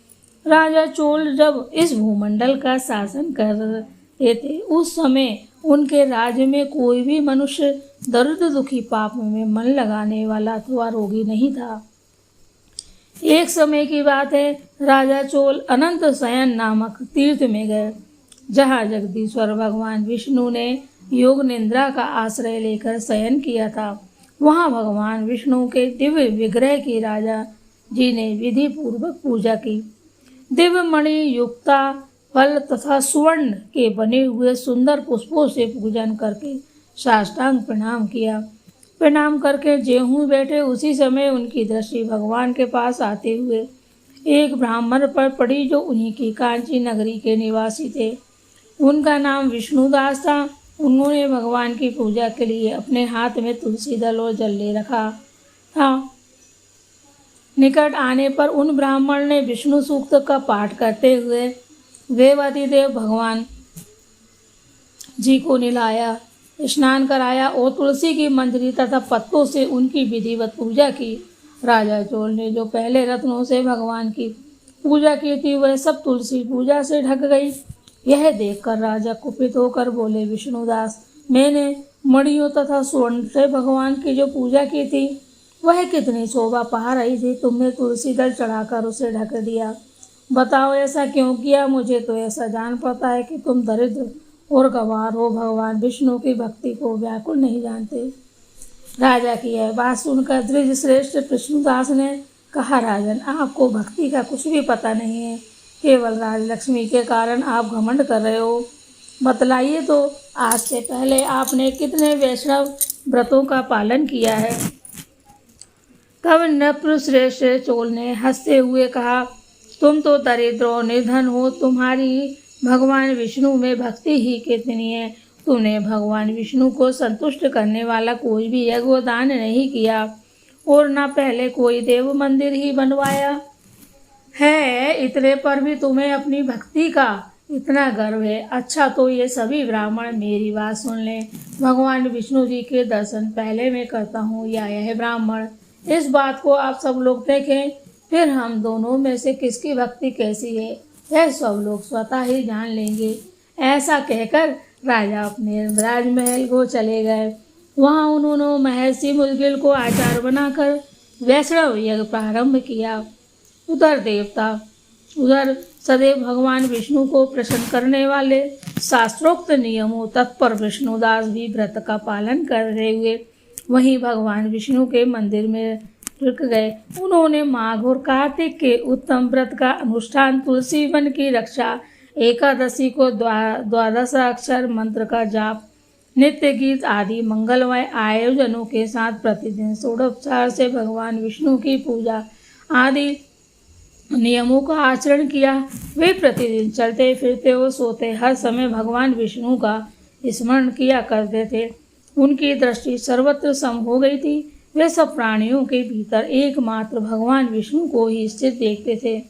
Speaker 1: राजा चोल जब इस भूमंडल का शासन कर रहे थे, उस समय उनके राज्य में कोई भी मनुष्य दर्द दुखी पापों में मन लगाने वाला अथवा रोगी नहीं था। एक समय की बात है, राजा चोल अनंत शयन नामक तीर्थ में गए, जहाँ जगदीश्वर भगवान विष्णु ने योग निद्रा का आश्रय लेकर शयन किया था। वहाँ भगवान विष्णु के दिव्य विग्रह की राजा जी ने विधि पूर्वक पूजा की। दिव्य मणि युक्ता फल तथा सुवर्ण के बने हुए सुंदर पुष्पों से पूजन करके साष्टांग प्रणाम किया। प्रणाम करके जेहूं बैठे, उसी समय उनकी दृष्टि भगवान के पास आते हुए एक ब्राह्मण पर पड़ी, जो उन्हीं की कांची नगरी के निवासी थे। उनका नाम विष्णुदास था। उन्होंने भगवान की पूजा के लिए अपने हाथ में तुलसी दल और जल ले रखा था। निकट आने पर उन ब्राह्मण ने विष्णु सूक्त का पाठ करते हुए देवाधिदेव भगवान जी को नहलाया, स्नान कराया और तुलसी की मंजरी तथा पत्तों से उनकी विधिवत पूजा की। राजा चोल ने जो पहले रत्नों से भगवान की पूजा की थी, वह सब तुलसी पूजा से ढक गई। यह देखकर राजा कुपित होकर बोले, विष्णुदास, मैंने मणियों तथा स्वर्ण से भगवान की जो पूजा की थी, वह कितनी शोभा पा रही थी, तुमने तुलसी दल चढ़ाकर उसे ढक दिया। बताओ ऐसा क्यों किया? मुझे तो ऐसा जान पड़ता है कि तुम दरिद्र और गंवार हो, भगवान विष्णु की भक्ति को व्याकुल नहीं जानते। राजा की यह बात सुनकर द्विज श्रेष्ठ विष्णुदास ने कहा, राजन, आपको भक्ति का कुछ भी पता नहीं है, केवल राजलक्ष्मी के कारण आप घमंड कर रहे हो। बतलाइए तो, आज से पहले आपने कितने वैष्णव व्रतों का पालन किया है? तब नृप श्रेष्ठ चोल ने हंसते हुए कहा, तुम तो दरिद्र और निर्धन हो, तुम्हारी भगवान विष्णु में भक्ति ही कितनी है। तुमने भगवान विष्णु को संतुष्ट करने वाला कोई भी यज्ञ दान नहीं किया और न पहले कोई देव मंदिर ही बनवाया है। इतने पर भी तुम्हें अपनी भक्ति का इतना गर्व है। अच्छा, तो ये सभी ब्राह्मण मेरी बात सुन लें। भगवान विष्णु जी के दर्शन पहले मैं करता हूँ या यह ब्राह्मण। इस बात को आप सब लोग देखें, फिर हम दोनों में से किसकी भक्ति कैसी है, यह सब लोग स्वतः ही जान लेंगे। ऐसा कहकर राजा अपने राजमहल को चले गए। वहाँ उन्होंने महर्षि मुद्गिल को आचार्य बनाकर वैष्णव यज्ञ प्रारंभ किया। उधर सदैव भगवान विष्णु को प्रसन्न करने वाले शास्त्रोक्त नियमों तत्पर विष्णुदास भी व्रत का पालन करते हुए वहीं भगवान विष्णु के मंदिर में रुक गए। उन्होंने माघ और कार्तिक के उत्तम व्रत का अनुष्ठान, तुलसी वन की रक्षा, एकादशी को द्वादश अक्षर मंत्र का जाप, नित्य गीत आदि मंगलमय आयोजनों के साथ प्रतिदिन षोडोपचार से भगवान विष्णु की पूजा आदि नियमों का आचरण किया। वे प्रतिदिन चलते फिरते और सोते हर समय भगवान विष्णु का स्मरण किया करते थे। उनकी दृष्टि सर्वत्र सम हो गई थी। वे सब प्राणियों के भीतर एकमात्र भगवान विष्णु को ही स्थित देखते थे।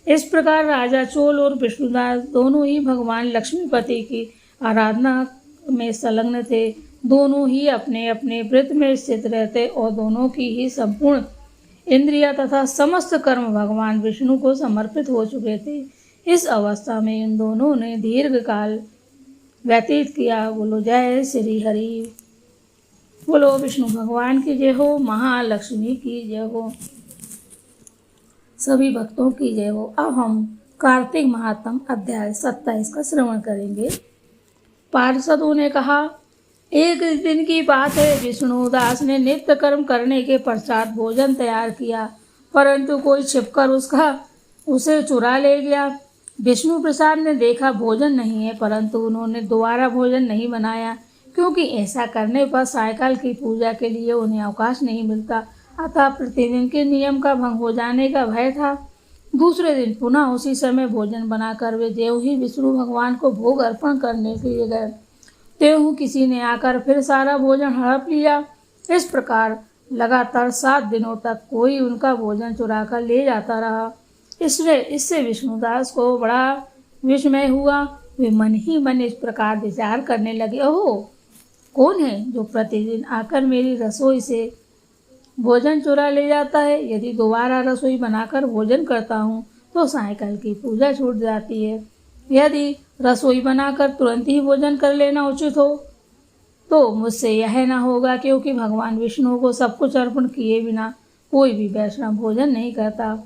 Speaker 1: इस प्रकार राजा चोल और विष्णुदास दोनों ही भगवान लक्ष्मीपति की आराधना में संलग्न थे। दोनों ही अपने अपने व्रत में स्थित रहते और दोनों की ही संपूर्ण इंद्रिया तथा समस्त कर्म भगवान विष्णु को समर्पित हो चुके थे। इस अवस्था में इन दोनों ने दीर्घ काल व्यतीत किया। बोलो जय श्री हरि। बोलो विष्णु भगवान की जय हो, महालक्ष्मी की जय हो, सभी भक्तों की जय हो। अब हम कार्तिक महात्म अध्याय 27 का श्रवण करेंगे। पार्षदों ने कहा, एक दिन की बात है, विष्णुदास ने नित्य कर्म करने के पश्चात भोजन तैयार किया, परंतु कोई छिपकर उसे चुरा ले गया। विष्णु प्रसाद ने देखा भोजन नहीं है, परंतु उन्होंने दोबारा भोजन नहीं बनाया, क्योंकि ऐसा करने पर सायकाल की पूजा के लिए उन्हें अवकाश नहीं मिलता। अतः प्रतिदिन के नियम का भंग हो जाने का भय था। दूसरे दिन पुनः उसी समय भोजन बनाकर वे देव ही विष्णु भगवान को भोग अर्पण करने के लिए गए। त्यों किसी ने आकर फिर सारा भोजन हड़प लिया। इस प्रकार लगातार 7 दिनों तक कोई उनका भोजन चुरा कर ले जाता रहा। इससे विष्णुदास को बड़ा विस्मय हुआ। वे मन ही मन इस प्रकार विचार करने लगे, ओहो, कौन है जो प्रतिदिन आकर मेरी रसोई से भोजन चुरा ले जाता है? यदि दोबारा रसोई बनाकर भोजन करता हूँ तो सायकाल की पूजा छूट जाती है। यदि रसोई बनाकर तुरंत ही भोजन कर लेना उचित हो तो मुझसे यह न होगा, क्योंकि भगवान विष्णु को सब कुछ अर्पण किए बिना कोई भी वैष्णव भोजन नहीं करता।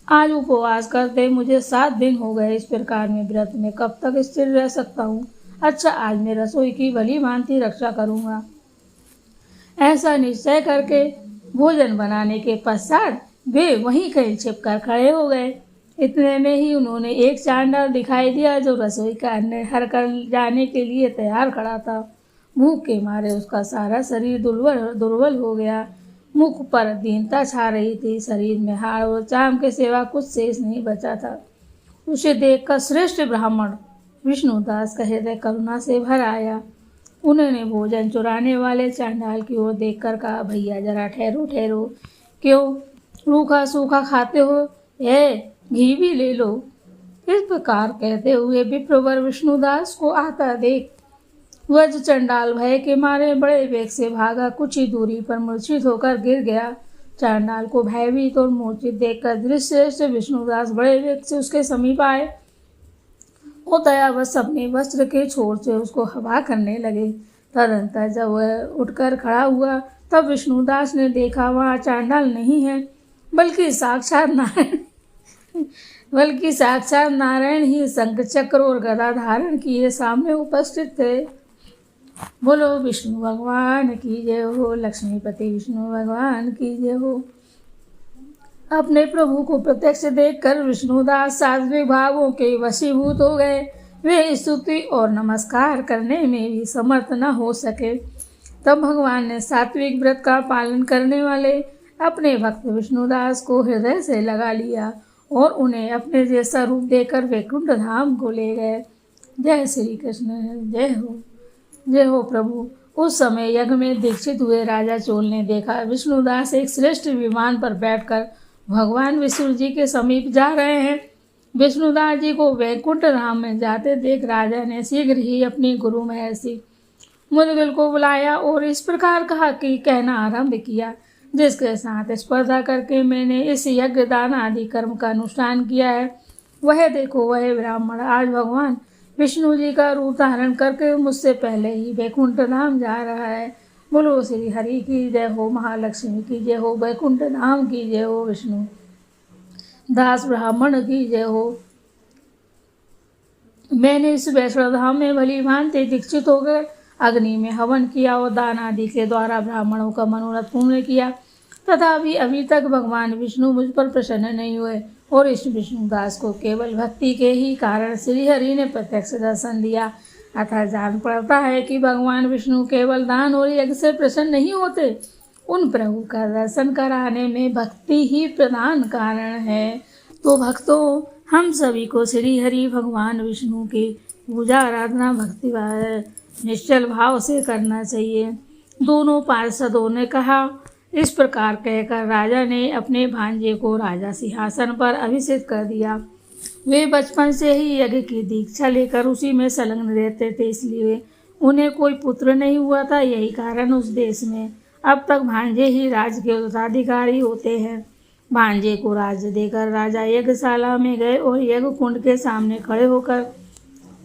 Speaker 1: आज उपवास करते मुझे 7 दिन हो गए। इस प्रकार मैं व्रत में कब तक स्थिर रह सकता हूँ? अच्छा, आज मैं रसोई की भली भांति रक्षा करूँगा। ऐसा निश्चय करके भोजन बनाने के पश्चात वे वहीं कहीं छिपकर खड़े हो गए। इतने में ही उन्होंने एक चांडाल दिखाई दिया जो रसोई का अन्न हर कर जाने के लिए तैयार खड़ा था। भूख के मारे उसका सारा शरीर दुर्बल हो गया। मुख पर दीनता छा रही थी। शरीर में हाड़ और चाम के सिवा कुछ शेष नहीं बचा था। उसे देखकर श्रेष्ठ ब्राह्मण विष्णुदास का हृदय करुणा से भर आया। उन्होंने भोजन चुराने वाले चांडाल की ओर देखकर कहा, भैया जरा ठहरो ठहरो, क्यों रूखा सूखा खाते हो? घी भी ले लो। इस प्रकार कहते हुए विप्रवर विष्णुदास को आता देख वज चंडाल भय के मारे बड़े वेग से भागा। कुछ ही दूरी पर मूर्छित होकर गिर गया। चांडाल को भयभीत और मूर्छित देखकर दृश्य से विष्णुदास बड़े वेग से उसके समीप आए और दयावश अपने वस्त्र के छोर से उसको हवा करने लगे। तदंतर जब वह उठकर खड़ा हुआ तब विष्णुदास ने देखा वहाँ चांडाल नहीं है, बल्कि साक्षात नारायण ही शंख चक्र और गदा धारण किए सामने उपस्थित थे। बोलो विष्णु भगवान की जय हो, लक्ष्मीपति विष्णु भगवान की जय हो। अपने प्रभु को प्रत्यक्ष देखकर विष्णुदास सात्विक भावों के वशीभूत हो गए। वे स्तुति और नमस्कार करने में भी समर्थ न हो सके। तब भगवान ने सात्विक व्रत का पालन करने वाले अपने भक्त विष्णुदास को हृदय से लगा लिया और उन्हें अपने जैसा रूप देकर वैकुंठ धाम को ले गए। जय श्री कृष्ण, जय हो प्रभु। उस समय यज्ञ में दीक्षित हुए राजा चोल ने देखा विष्णुदास एक श्रेष्ठ विमान पर बैठकर भगवान विष्णु जी के समीप जा रहे हैं। विष्णुदास जी को वैकुंठ धाम में जाते देख राजा ने शीघ्र ही अपनी गुरु महर्षि मुद्गल को बुलाया और इस प्रकार कहा कि कहना आरंभ किया, जिसके साथ स्पर्धा करके मैंने इस यज्ञ दान आदि कर्म का अनुष्ठान किया है, वह देखो वह ब्राह्मण आज भगवान विष्णु जी का रूप धारण करके मुझसे पहले ही वैकुंठ धाम जा रहा है। बोलो श्री हरि की जय हो, महालक्ष्मी की जय हो, वैकुंठ धाम की जय हो, विष्णु दास ब्राह्मण की जय हो। मैंने इस वैष्णव धाम में भली भांति दीक्षित होकर अग्नि में हवन किया और दान आदि के द्वारा ब्राह्मणों का मनोरथ पूर्ण किया, तथापि अभी तक भगवान विष्णु मुझ पर प्रसन्न नहीं हुए और इस विष्णुदास को केवल भक्ति के ही कारण श्री हरि ने प्रत्यक्ष दर्शन दिया। अतः जान पड़ता है कि भगवान विष्णु केवल दान और यज्ञ से प्रसन्न नहीं होते, उन प्रभु का दर्शन कराने में भक्ति ही प्रधान कारण है। तो भक्तों, हम सभी को श्री हरि भगवान विष्णु की पूजा आराधना भक्ति निश्चल भाव से करना चाहिए। दोनों पार्षदों ने कहा। इस प्रकार कहकर राजा ने अपने भांजे को राजा सिंहासन पर अभिषेक कर दिया। वे बचपन से ही यज्ञ की दीक्षा लेकर उसी में संलग्न रहते थे, इसलिए उन्हें कोई पुत्र नहीं हुआ था। यही कारण उस देश में अब तक भांजे ही राज्य के उत्तराधिकारी होते हैं। भांजे को राज्य देकर राजा यज्ञशाला में गए और यज्ञ कुंड के सामने खड़े होकर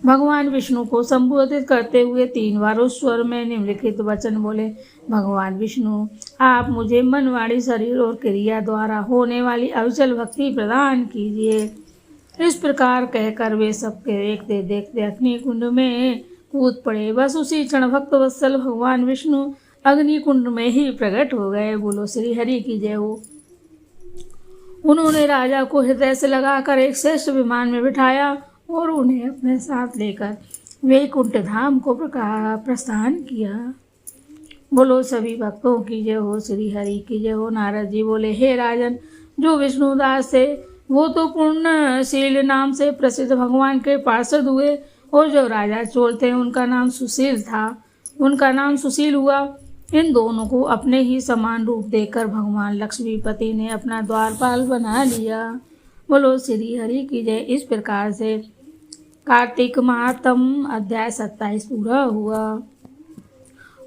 Speaker 1: भगवान विष्णु को संबोधित करते हुए 3 बार उस स्वर में निम्नलिखित वचन बोले। भगवान विष्णु, आप मुझे मन, वाणी, शरीर और क्रिया द्वारा होने वाली अविचल भक्ति प्रदान कीजिए। इस प्रकार कहकर वे सबके देखते देखते अग्नि कुंड में कूद पड़े। बस उसी क्षण भक्त वत्सल भगवान विष्णु अग्नि कुंड में ही प्रकट हो गए। बोलो श्री हरि की जय हो। उन्होंने राजा को हृदय से लगाकर एक श्रेष्ठ विमान में बिठाया और उन्हें अपने साथ लेकर वैकुंठ धाम को प्रस्थान किया। बोलो सभी भक्तों की जय हो, श्री हरि की जय हो। नारद जी बोले, हे राजन, जो विष्णुदास थे वो तो पूर्णशील नाम से प्रसिद्ध भगवान के पार्षद हुए, और जो राजा चोल थे उनका नाम सुशील हुआ। इन दोनों को अपने ही समान रूप देकर भगवान लक्ष्मीपति ने अपना द्वारपाल बना लिया। बोलो श्री हरि की जय। इस प्रकार से कार्तिक मातम अध्याय 27 पूरा हुआ।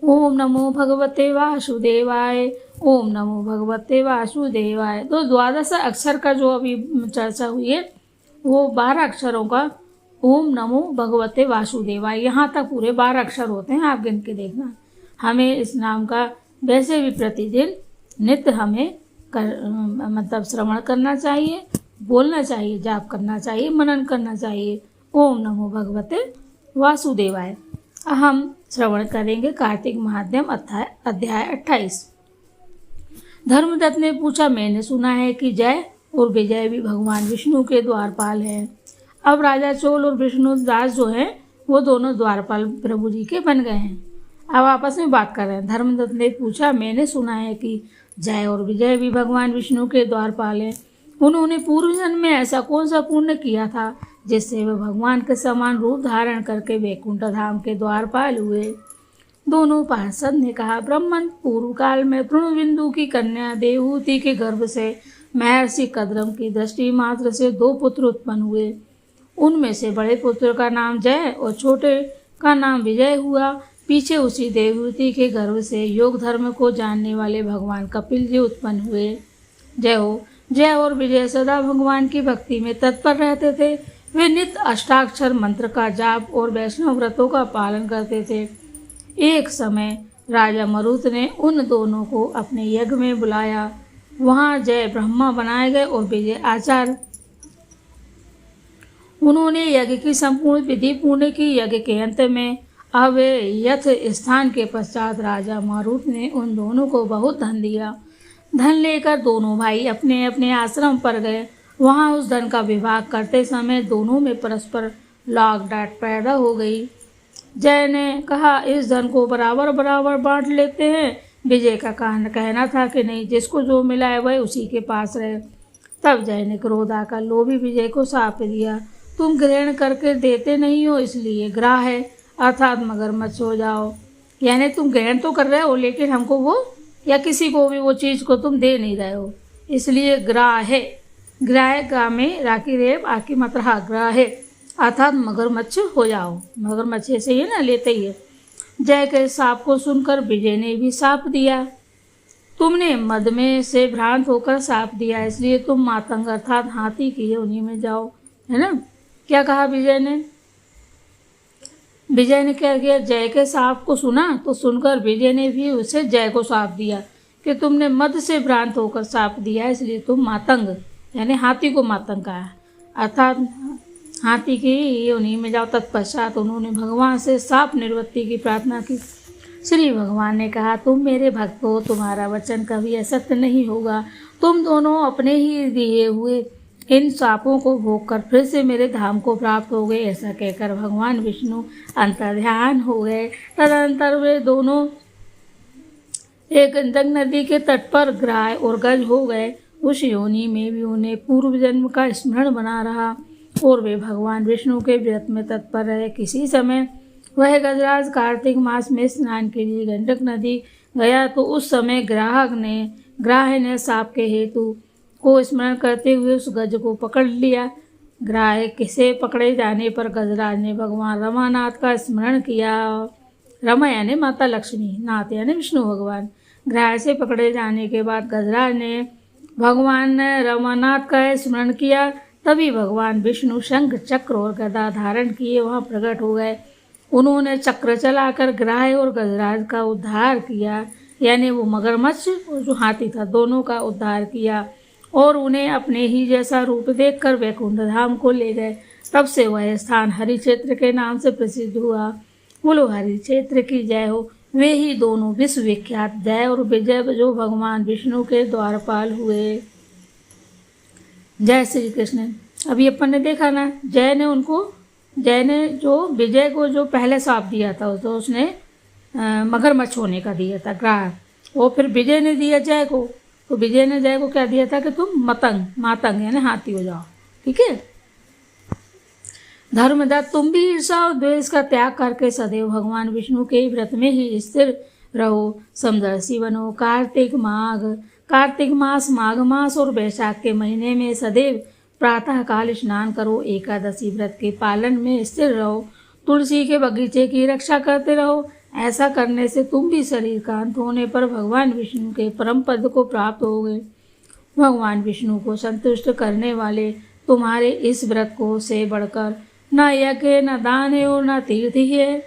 Speaker 1: ओम नमो भगवते वासुदेवाय। ओम नमो भगवते वासुदेवाय। तो 12 अक्षर का जो अभी चर्चा हुई है वो 12 अक्षरों का ओम नमो भगवते वासुदेवाय, यहाँ तक पूरे 12 अक्षर होते हैं, आप गिन के देखना। हमें इस नाम का वैसे भी प्रतिदिन नित्य हमें मतलब श्रवण करना चाहिए, बोलना चाहिए, जाप करना चाहिए, मनन करना चाहिए। ओम नमो भगवते वासुदेवाय। हम श्रवण करेंगे कार्तिक महात्म्यम अध्याय 28। धर्मदत्त ने पूछा, मैंने सुना है कि जय और विजय भी भगवान विष्णु के द्वारपाल हैं। अब राजा चोल और विष्णुदास जो हैं वो दोनों द्वारपाल प्रभु जी के बन गए हैं। अब आपस में बात कर रहे हैं। धर्मदत्त ने पूछा, मैंने सुना है कि जय और विजय भी भगवान विष्णु के द्वारपाल हैं। उन्होंने पूर्व जन्म में ऐसा कौन सा पुण्य किया था जिससे वे भगवान के समान रूप धारण करके वैकुंठ धाम के द्वारपाल हुए। दोनों पार्षद ने कहा, ब्रह्मन, पूर्व काल में प्रणुबिंदु की कन्या देवहूति के गर्भ से महर्षि कद्रम की दृष्टि मात्र से 2 पुत्र उत्पन्न हुए। उनमें से बड़े पुत्र का नाम जय और छोटे का नाम विजय हुआ। पीछे उसी देवहूति के गर्भ से योग धर्म को जानने वाले भगवान कपिल जी उत्पन्न हुए। जय हो। जय और विजय सदा भगवान की भक्ति में तत्पर रहते थे। वे नित्य अष्टाक्षर मंत्र का जाप और वैष्णव व्रतों का पालन करते थे। एक समय राजा मरुत ने उन दोनों को अपने यज्ञ में बुलाया। वहाँ जय ब्रह्मा बनाए गए और विजय आचार्य। उन्होंने यज्ञ की संपूर्ण विधि पूर्ण की। यज्ञ के अंत में अव्ययथ स्थान के पश्चात राजा मारुत ने उन दोनों को बहुत धन दिया। धन लेकर दोनों भाई अपने अपने आश्रम पर गए। वहाँ उस धन का विभाग करते समय दोनों में परस्पर लाग डांट पैदा हो गई। जय ने कहा, इस धन को बराबर बराबर बांट लेते हैं। विजय का कहना था कि नहीं, जिसको जो मिला है वह उसी के पास रहे। तब जय ने क्रोध आकर लोभी विजय को शाप दिया, तुम ग्रहण करके देते नहीं हो, इसलिए ग्राह है अर्थात मगरमच्छ हो जाओ। यानी तुम ग्रहण तो कर रहे हो लेकिन हमको वो या किसी को भी वो चीज़ को तुम दे नहीं रहे हो, इसलिए ग्राह है। ग्राह गा में राखी रेब आकी मतरहा ग्राह है अर्थात मगरमच्छ हो जाओ। मगरमच्छ ऐसे ही ना लेते ही है। जय के साप को सुनकर विजय ने भी साप दिया। तुमने मद में से भ्रांत होकर साप दिया, इसलिए तुम मातंग अर्थात हाथी की योनि में जाओ, है ना। क्या कहा विजय ने, विजय ने क्या किया, जय के साप को सुना तो सुनकर विजय ने भी उसे जय को साप दिया कि तुमने मद से भ्रांत होकर साप दिया है, इसलिए तुम मातंग यानी हाथी को मातंग कहा, अर्थात हाथी की योनि में जाओ। तत्पश्चात उन्होंने भगवान से साप निवृत्ति की प्रार्थना की। श्री भगवान ने कहा, तुम मेरे भक्त हो, तुम्हारा वचन कभी असत्य नहीं होगा। तुम दोनों अपने ही दिए हुए इन सापों को भोग कर फिर से मेरे धाम को प्राप्त हो गए। ऐसा कहकर भगवान विष्णु अंतर्ध्यान हो गए। तदनंतर वे दोनों एक गंडक नदी के तट पर ग्राह और गज हो गए। उस योनि में भी उन्हें पूर्व जन्म का स्मरण बना रहा और वे भगवान विष्णु के व्रत में तत्पर रहे। किसी समय वह गजराज कार्तिक मास में स्नान के लिए गंडक नदी गया तो उस समय ग्राह ने साप के हेतु को स्मरण करते हुए उस गज को पकड़ लिया। ग्राह से पकड़े जाने पर गजराज ने भगवान रमानाथ का स्मरण किया। रमा यानी माता लक्ष्मी, नाथ यानी विष्णु भगवान। ग्राह से पकड़े जाने के बाद गजराज ने भगवान रमानाथ का स्मरण किया। तभी भगवान विष्णु शंख चक्र और गदा धारण किए वहाँ प्रकट हो गए। उन्होंने चक्र चलाकर ग्राह और गजराज का उद्धार किया, यानी वो मगरमच्छ और जो हाथी था दोनों का उद्धार किया और उन्हें अपने ही जैसा रूप देखकर वैकुंठ धाम को ले गए। तब से वह स्थान हरि क्षेत्र के नाम से प्रसिद्ध हुआ। बोलो हरि क्षेत्र की जय हो। वे ही दोनों विश्वविख्यात जय और विजय जो भगवान विष्णु के द्वारपाल हुए। जय श्री कृष्ण। अभी अपन ने देखा ना, जय ने जो विजय को जो पहले साप दिया था तो उसने मगरमच्छ होने का दिया था ग्राह, वो फिर विजय ने दिया जय को, तो विजय ने जय को क्या दिया था कि तुम मातंग यानी हाथी हो जाओ। ठीक है। धर्मदत्त, तुम भी ईर्षा और द्वेष का त्याग करके सदैव भगवान विष्णु के व्रत में ही स्थिर रहो, समदर्शी बनो। कार्तिक मास, माघ मास और वैशाख के महीने में सदैव प्रातःकाल स्नान करो। एकादशी व्रत के पालन में स्थिर रहो। तुलसी के बगीचे की रक्षा करते रहो। ऐसा करने से तुम भी शरीर का अंत होने पर भगवान विष्णु के परम पद को प्राप्त होगे। भगवान विष्णु को संतुष्ट करने वाले तुम्हारे इस व्रत को से बढ़कर न यज्ञ, न दान है और न तीर्थ ही है।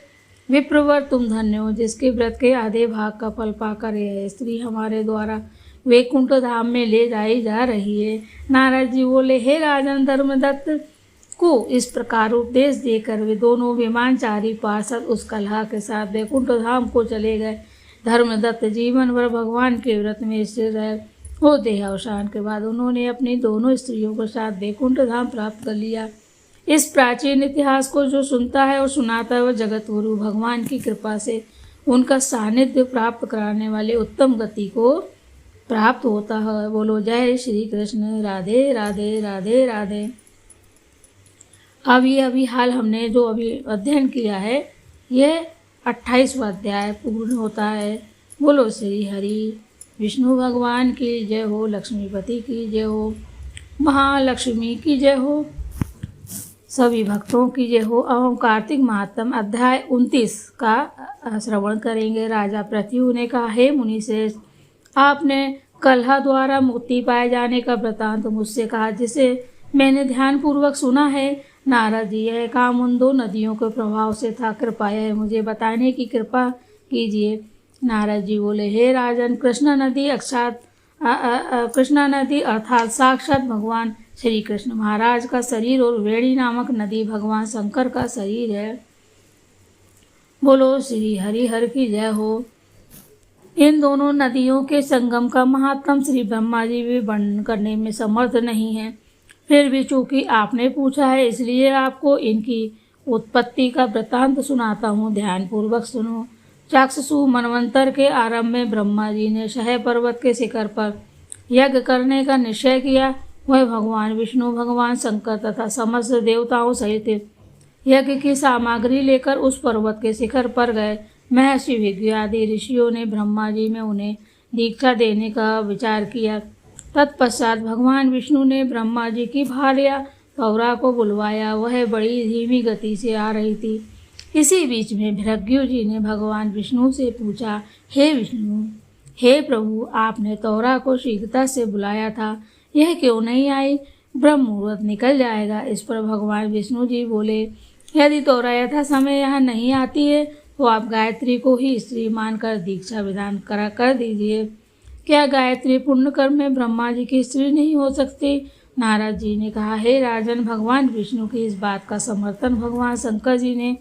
Speaker 1: विप्रवर, तुम धन्य हो जिसके व्रत के आधे भाग का फल पाकर यह स्त्री हमारे द्वारा वैकुंठ धाम में ले जाई जा रही है। नारद जी बोले, हे राजन, धर्मदत्त को इस प्रकार उपदेश देकर वे दोनों विमानचारी पार्षद उस कलहा के साथ वैकुंठ धाम को चले गए। धर्मदत्त जीवन भर भगवान के व्रत में स्थिर रहे और देहावसान के बाद उन्होंने अपनी दोनों स्त्रियों के साथ वैकुंठ धाम प्राप्त कर लिया। इस प्राचीन इतिहास को जो सुनता है और सुनाता है वह जगत गुरु भगवान की कृपा से उनका सानिध्य प्राप्त कराने वाले उत्तम गति को प्राप्त होता है। बोलो जय श्री कृष्ण। राधे राधे राधे राधे। अभी हाल हमने जो अभी अध्ययन किया है यह 28वां अध्याय पूर्ण होता है। बोलो श्री हरि विष्णु भगवान की जय हो, लक्ष्मीपति की जय हो, महालक्ष्मी की जय हो, सभी भक्तों की जय हो। अब हम कार्तिक महात्म अध्याय 29 का श्रवण करेंगे। राजा पृथ्वी ने कहा, हे मुनिश्रेष्ठ, आपने कलहा द्वारा मुक्ति पाए जाने का वृतांत मुझसे कहा जिसे मैंने ध्यानपूर्वक सुना है। नारद जी, यह काम उन दो नदियों के प्रभाव से था, कृपया मुझे बताने की कृपा कीजिए। नारद जी बोले, हे राजन, कृष्णा नदी अर्थात साक्षात भगवान श्री कृष्ण महाराज का शरीर और वेणी नामक नदी भगवान शंकर का शरीर है। बोलो श्री हरिहर की जय हो। इन दोनों नदियों के संगम का महात्म श्री ब्रह्मा जी भी वर्णन करने में समर्थ नहीं है। फिर भी चूंकि आपने पूछा है इसलिए आपको इनकी उत्पत्ति का वृतांत सुनाता हूँ, ध्यानपूर्वक सुनो। चाक्षुषु मनवंतर के आरंभ में ब्रह्मा जी ने शह पर्वत के शिखर पर यज्ञ करने का निश्चय किया। वह भगवान विष्णु, भगवान शंकर तथा समस्त देवताओं सहित यज्ञ की सामग्री लेकर उस पर्वत के शिखर पर गए। महर्षि विज्ञ आदि ऋषियों ने ब्रह्मा जी में उन्हें दीक्षा देने का विचार किया। तत्पश्चात भगवान विष्णु ने ब्रह्मा जी की भार्या तौरा को बुलवाया। वह बड़ी धीमी गति से आ रही थी। इसी बीच में भृगु जी ने भगवान विष्णु से पूछा, हे विष्णु, हे प्रभु, आपने तौरा को शीघ्रता से बुलाया था, यह क्यों नहीं आई? ब्रह्म मुहूर्त निकल जाएगा। इस पर भगवान विष्णु जी बोले, यदि तोरा यथा समय यहाँ नहीं आती है तो आप गायत्री को ही स्त्री मानकर दीक्षा विधान कर दीजिए। क्या गायत्री पुण्य कर्म में ब्रह्मा जी की स्त्री नहीं हो सकती? नारद जी ने कहा, हे राजन, भगवान विष्णु की इस बात का समर्थन भगवान शंकर जी ने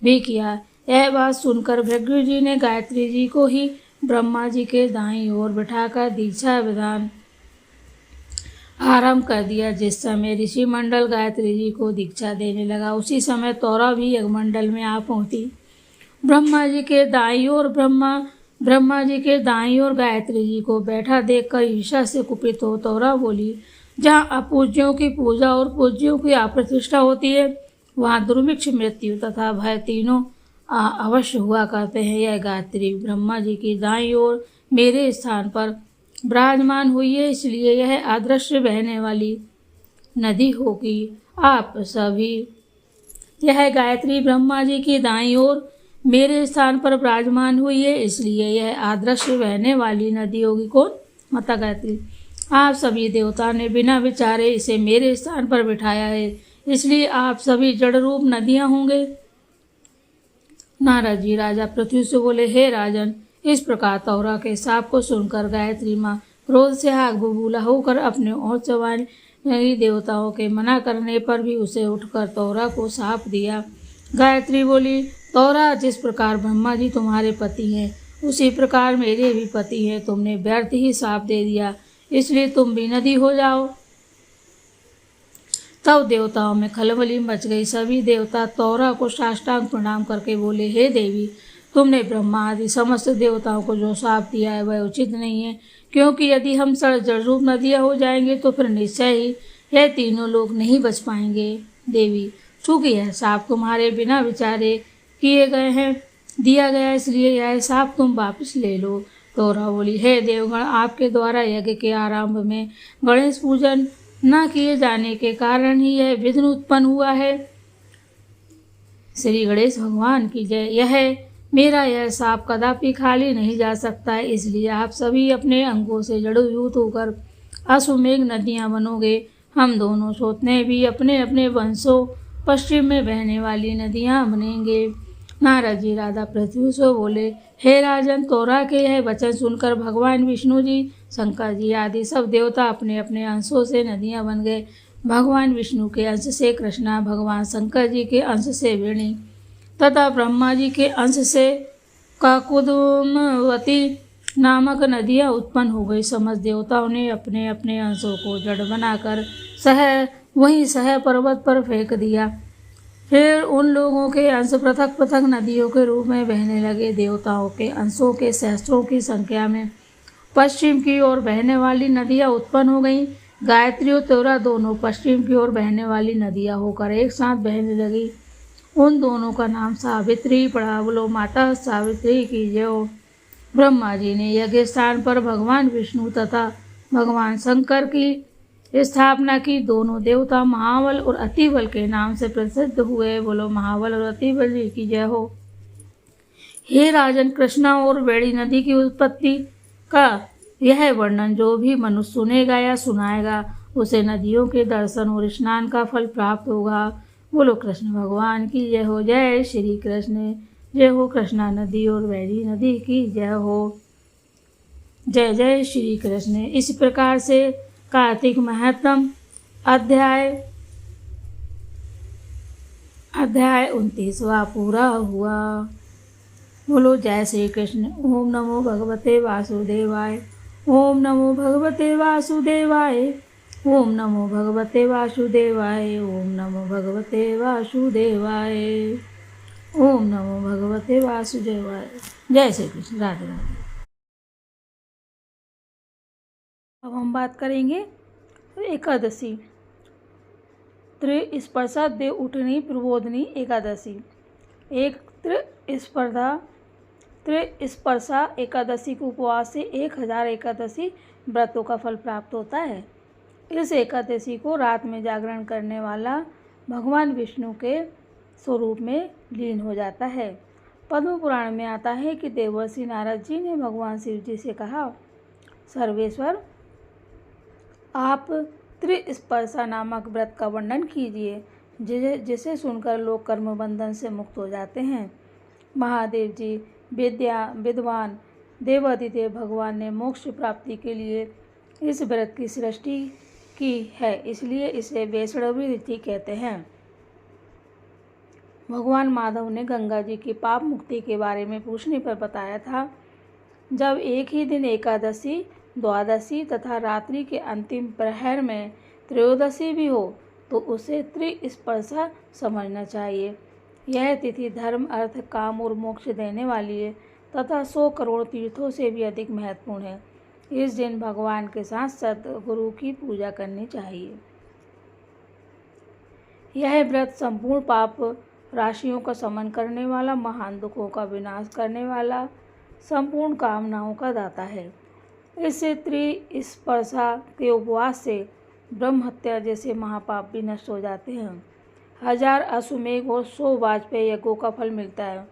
Speaker 1: भी किया। यह बात सुनकर भृगु जी ने गायत्री जी को ही ब्रह्मा जी के दाईं ओर बिठाकर दीक्षा विधान आरंभ कर दिया। जिस समय ऋषि मंडल गायत्री जी को दीक्षा देने लगा, उसी समय तोरा भी यज्ञमंडल में आ पहुंची। ब्रह्मा जी के दाईं ओर गायत्री जी को बैठा देखकर ईर्ष्या से कुपित हो तोरा बोली, जहाँ अपूज्यों की पूजा और पूज्यों की अप्रतिष्ठा होती है, वहाँ दुर्भिक्ष, मृत्यु तथा भय तीनों अवश्य हुआ करते हैं। यह गायत्री ब्रह्मा जी की दाईं ओर मेरे स्थान पर विराजमान हुई है, इसलिए यह अदृश्य बहने वाली नदी होगी। आप सभी यह गायत्री ब्रह्मा जी की दाईं ओर मेरे स्थान पर विराजमान हुई है, इसलिए यह अदृश्य बहने वाली नदी होगी। कौन? माता गायत्री। आप सभी देवता ने बिना विचारे इसे मेरे स्थान पर बिठाया है, इसलिए आप सभी जड़ रूप नदियां होंगे। नारद जी राजा पृथ्वी से बोले, हे राजन, इस प्रकार तोरा के साप को सुनकर गायत्री माँ क्रोध से आग बबूला होकर अपने और चौवानी देवताओं के मना करने पर भी उसे उठकर तोरा को साप दिया। गायत्री बोली, तोरा, जिस प्रकार ब्रह्मा जी तुम्हारे पति हैं, उसी प्रकार मेरे भी पति हैं। तुमने व्यर्थ ही साप दे दिया, इसलिए तुम भी नदी हो जाओ। तब देवताओं में खलबली मच गई। सभी देवता तोरा को साष्टांग प्रणाम करके बोले, हे देवी, तुमने ब्रह्मा आदि समस्त देवताओं को जो शाप दिया है वह उचित नहीं है, क्योंकि यदि हम जड़ रूप नदियाँ हो जाएंगे तो फिर निश्चय ही यह तीनों लोग नहीं बच पाएंगे। देवी, चूंकि यह शाप तुम्हारे बिना विचारे किए गए हैं, दिया गया, इसलिए यह शाप तुम वापस ले लो। तोरा बोली, हे देवगण, आपके द्वारा यज्ञ के आरंभ में गणेश पूजन न किए जाने के कारण ही यह विघ्न उत्पन्न हुआ है। श्री गणेश भगवान की जय। यह साप कदापि खाली नहीं जा सकता है, इसलिए आप सभी अपने अंगों से जड़ीभूत होकर अश्वमेघ नदियां बनोगे। हम दोनों सोतने भी अपने अपने वंशों पश्चिम में बहने वाली नदियां बनेंगे। नारद जी राधा पृथ्वी से बोले, हे राजन, तोरा के यह वचन सुनकर भगवान विष्णु जी, शंकर जी आदि सब देवता अपने अपने अंशों से नदियां बन गए। भगवान विष्णु के अंश से कृष्णा, भगवान शंकर जी के अंश से वेणी तथा ब्रह्मा जी के अंश से काकुदमवती नामक नदियां उत्पन्न हो गई। समस्त देवताओं ने अपने अपने अंशों को जड़ बनाकर वहीं सह पर्वत पर फेंक दिया। फिर उन लोगों के अंश पृथक पृथक नदियों के रूप में बहने लगे। देवताओं के अंशों के सहस्त्रों की संख्या में पश्चिम की ओर बहने वाली नदियां उत्पन्न हो गईं। गायत्री और तोरा दोनों पश्चिम की ओर बहने वाली नदियां होकर एक साथ बहने लगी। उन दोनों का नाम सावित्री पड़ा। बोलो माता सावित्री की जय हो। ब्रह्मा जी ने यज्ञ स्थान पर भगवान विष्णु तथा भगवान शंकर की स्थापना की। दोनों देवता महाबल और अतिबल के नाम से प्रसिद्ध हुए। बोलो महाबल और अतिबल जी की जय हो। हे राजन, कृष्णा और वेणी नदी की उत्पत्ति का यह वर्णन जो भी मनुष्य सुनेगा या सुनाएगा, उसे नदियों के दर्शन और स्नान का फल प्राप्त होगा। बोलो कृष्ण भगवान की जय हो। जय श्री कृष्ण। जय हो कृष्णा नदी और वेणी नदी की जय हो। जय जय श्री कृष्ण। इस प्रकार से कार्तिक महत्तम अध्याय 29वां पूरा हुआ। बोलो जय श्री कृष्ण। ओम नमो भगवते वासुदेवाय। ओम नमो भगवते वासुदेवाय। ओम नमो भगवते वासुदेवाय। ओम नमो भगवते वासुदेवाय। ओम नमो भगवते वासुदेवाय। जय श्री कृष्ण। राधे राधे। अब हम बात करेंगे एकादशी, त्रिस्पर्शा देव उठनी प्रबोधनी एकादशी। त्रिस्पर्शा एकादशी के उपवास से 1000 एकादशी व्रतों का फल प्राप्त होता है। इस एकादशी को रात में जागरण करने वाला भगवान विष्णु के स्वरूप में लीन हो जाता है। पद्म पुराण में आता है कि देवर्षि नारद जी ने भगवान शिव जी से कहा, सर्वेश्वर, आप त्रिस्पर्शा नामक व्रत का वर्णन कीजिए। जिसे सुनकर लोग कर्म बंधन से मुक्त हो जाते हैं। महादेव जी विद्वान देवाधिदेव भगवान ने मोक्ष प्राप्ति के लिए इस व्रत की सृष्टि की है, इसलिए इसे वैष्णवी रीति कहते हैं। भगवान माधव ने गंगा जी की पाप मुक्ति के बारे में पूछने पर बताया था, जब एक ही दिन एकादशी, द्वादशी तथा रात्रि के अंतिम प्रहर में त्रयोदशी भी हो तो उसे त्रिस्पर्शा समझना चाहिए। यह तिथि धर्म, अर्थ, काम और मोक्ष देने वाली है तथा 100 करोड़ तीर्थों से भी अधिक महत्वपूर्ण है। इस दिन भगवान के साथ सद्गुरु की पूजा करनी चाहिए। यह व्रत संपूर्ण पाप राशियों का शमन करने वाला, महान दुखों का विनाश करने वाला, संपूर्ण कामनाओं का दाता है। इससे त्रिस्पर्शा के उपवास से ब्रह्म हत्या जैसे महापाप भी नष्ट हो जाते हैं। 1000 अश्वमेघ और 100 वाजपेयी यज्ञों का फल मिलता है।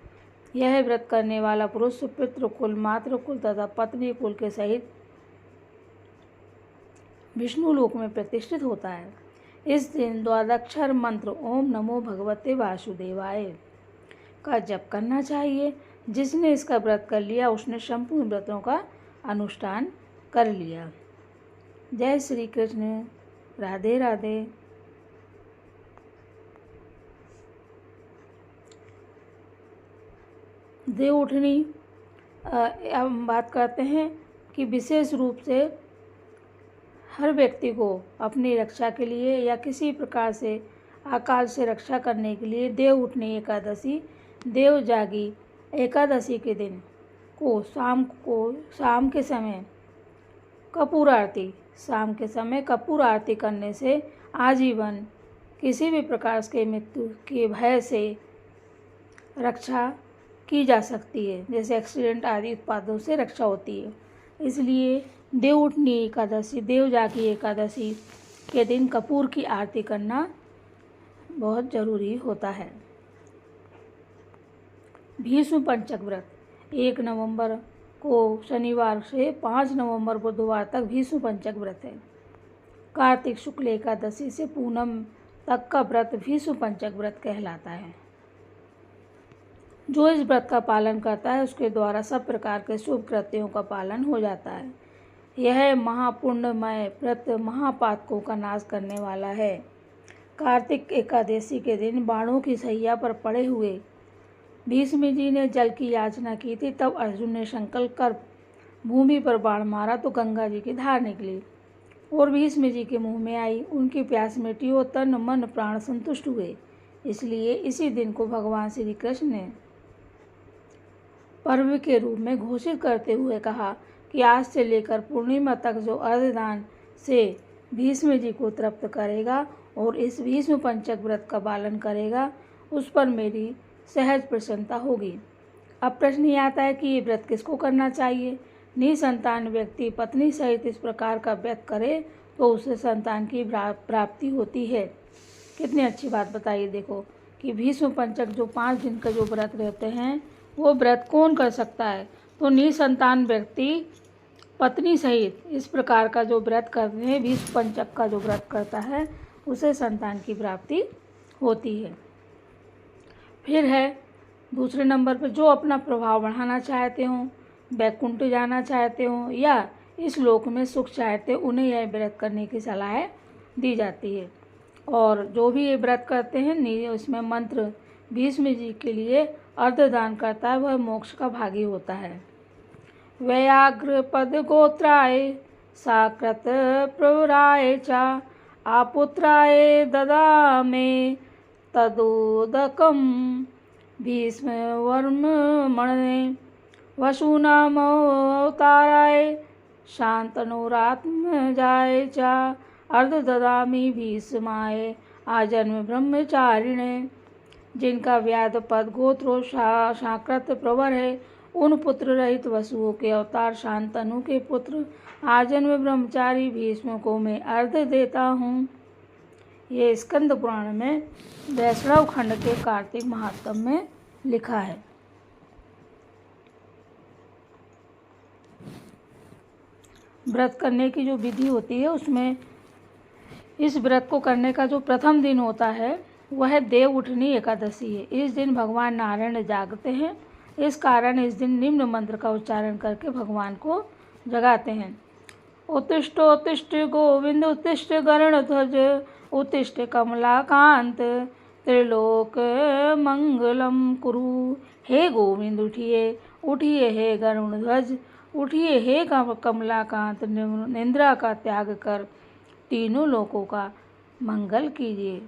Speaker 1: यह व्रत करने वाला पुरुष पितृकुल, मातृकुल तथा पत्नी कुल के सहित विष्णु लोक में प्रतिष्ठित होता है। इस दिन द्वादक्षर मंत्र ओम नमो भगवते वासुदेवाय का जप करना चाहिए। जिसने इसका व्रत कर लिया उसने संपूर्ण व्रतों का अनुष्ठान कर लिया। जय श्री कृष्ण। राधे राधे। देवउठनी अब हम बात करते हैं कि विशेष रूप से हर व्यक्ति को अपनी रक्षा के लिए या किसी प्रकार से अकाल से रक्षा करने के लिए देवउठनी एकादशी, देव जागी एकादशी के दिन को शाम के समय कपूर आरती, शाम के समय कपूर आरती करने से आजीवन किसी भी प्रकार के मृत्यु के भय से रक्षा की जा सकती है, जैसे एक्सीडेंट आदि उत्पादों से रक्षा होती है। इसलिए देवउठनी एकादशी, देव जागी एकादशी के दिन कपूर की आरती करना बहुत जरूरी होता है। भीष्म पंचक व्रत 1 नवंबर को शनिवार से 5 नवंबर बुधवार तक भीष्म पंचक व्रत है। कार्तिक शुक्ल एकादशी से पूनम तक का व्रत भीष्म पंचक व्रत कहलाता है। जो इस व्रत का पालन करता है उसके द्वारा सब प्रकार के शुभ कृत्यों का पालन हो जाता है। यह महापुण्यमय व्रत महापातकों का नाश करने वाला है। कार्तिक एकादशी के दिन बाणों की सैया पर पड़े हुए भीष्म जी ने जल की याचना की थी। तब अर्जुन ने संकल्प कर भूमि पर बाण मारा तो गंगा जी की धार निकली और भीष्म जी के मुंह में आई। उनकी प्यास मिटी और तन मन प्राण संतुष्ट हुए। इसलिए इसी दिन को भगवान श्री कृष्ण ने पर्व के रूप में घोषित करते हुए कहा कि आज से लेकर पूर्णिमा तक जो अर्धदान से भीष्म जी को तृप्त करेगा और इस भीष्म पंचक व्रत का पालन करेगा उस पर मेरी सहज प्रसन्नता होगी। अब प्रश्न ये आता है कि ये व्रत किसको करना चाहिए। निसंतान व्यक्ति पत्नी सहित इस प्रकार का व्रत करे तो उसे संतान की प्राप्ति होती है। कितनी अच्छी बात बताइए। देखो कि भीष्म पंचक जो 5 दिन का जो व्रत रहते हैं वो व्रत कौन कर सकता है, तो निसंतान व्यक्ति पत्नी सहित इस प्रकार का जो व्रत करते हैं, भीष्म पंचक का जो व्रत करता है उसे संतान की प्राप्ति होती है। फिर है दूसरे नंबर पर जो अपना प्रभाव बढ़ाना चाहते हों, वैकुंठ जाना चाहते हों या इस लोक में सुख चाहते हैं, उन्हें यह व्रत करने की सलाह दी जाती है। और जो भी ये व्रत करते हैं उसमें मंत्र भीष्म जी के लिए अर्धदान करता है वह मोक्ष का भागी होता है। व्याघ्र पद गोत्राय साकृत प्रवराय चा आपुत्राय ददामे तदोदकम भीष्म वर्म मणने वसूनाम अवताराय शांतनुरात्मजाय चा अर्ध ददामी भीष्माय आजन्म ब्रह्मचारिणे। जिनका व्याध पद गोत्रो शाकृत प्रवर है उन पुत्र रहित वसुओं के अवतार शांतनु के पुत्र आजन्म ब्रह्मचारी भीष्म को मैं अर्ध देता हूँ। ये स्कंद पुराण में वैष्णव खंड के कार्तिक महात्म में लिखा है। व्रत करने की जो विधि होती है उसमें इस व्रत को करने का जो प्रथम दिन होता है वह देव उठनी एकादशी है। इस दिन भगवान नारायण जागते हैं। इस कारण इस दिन निम्न मंत्र का उच्चारण करके भगवान को जगाते हैं। उत्तिष्ठ उत्तिष्ठ गोविंद उत्तिष्ठ गरुड़ध्वज उत्तिष्ठ कमलाकांत त्रिलोक मंगलम कुरु। हे गोविंद उठिए, उठिए हे गरुड़ध्वज, उठिए हे कमलाकांत, निंद्रा का त्याग कर तीनों लोकों का मंगल कीजिए।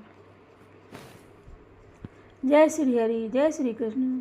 Speaker 1: जय श्री हरि, जय श्री कृष्ण।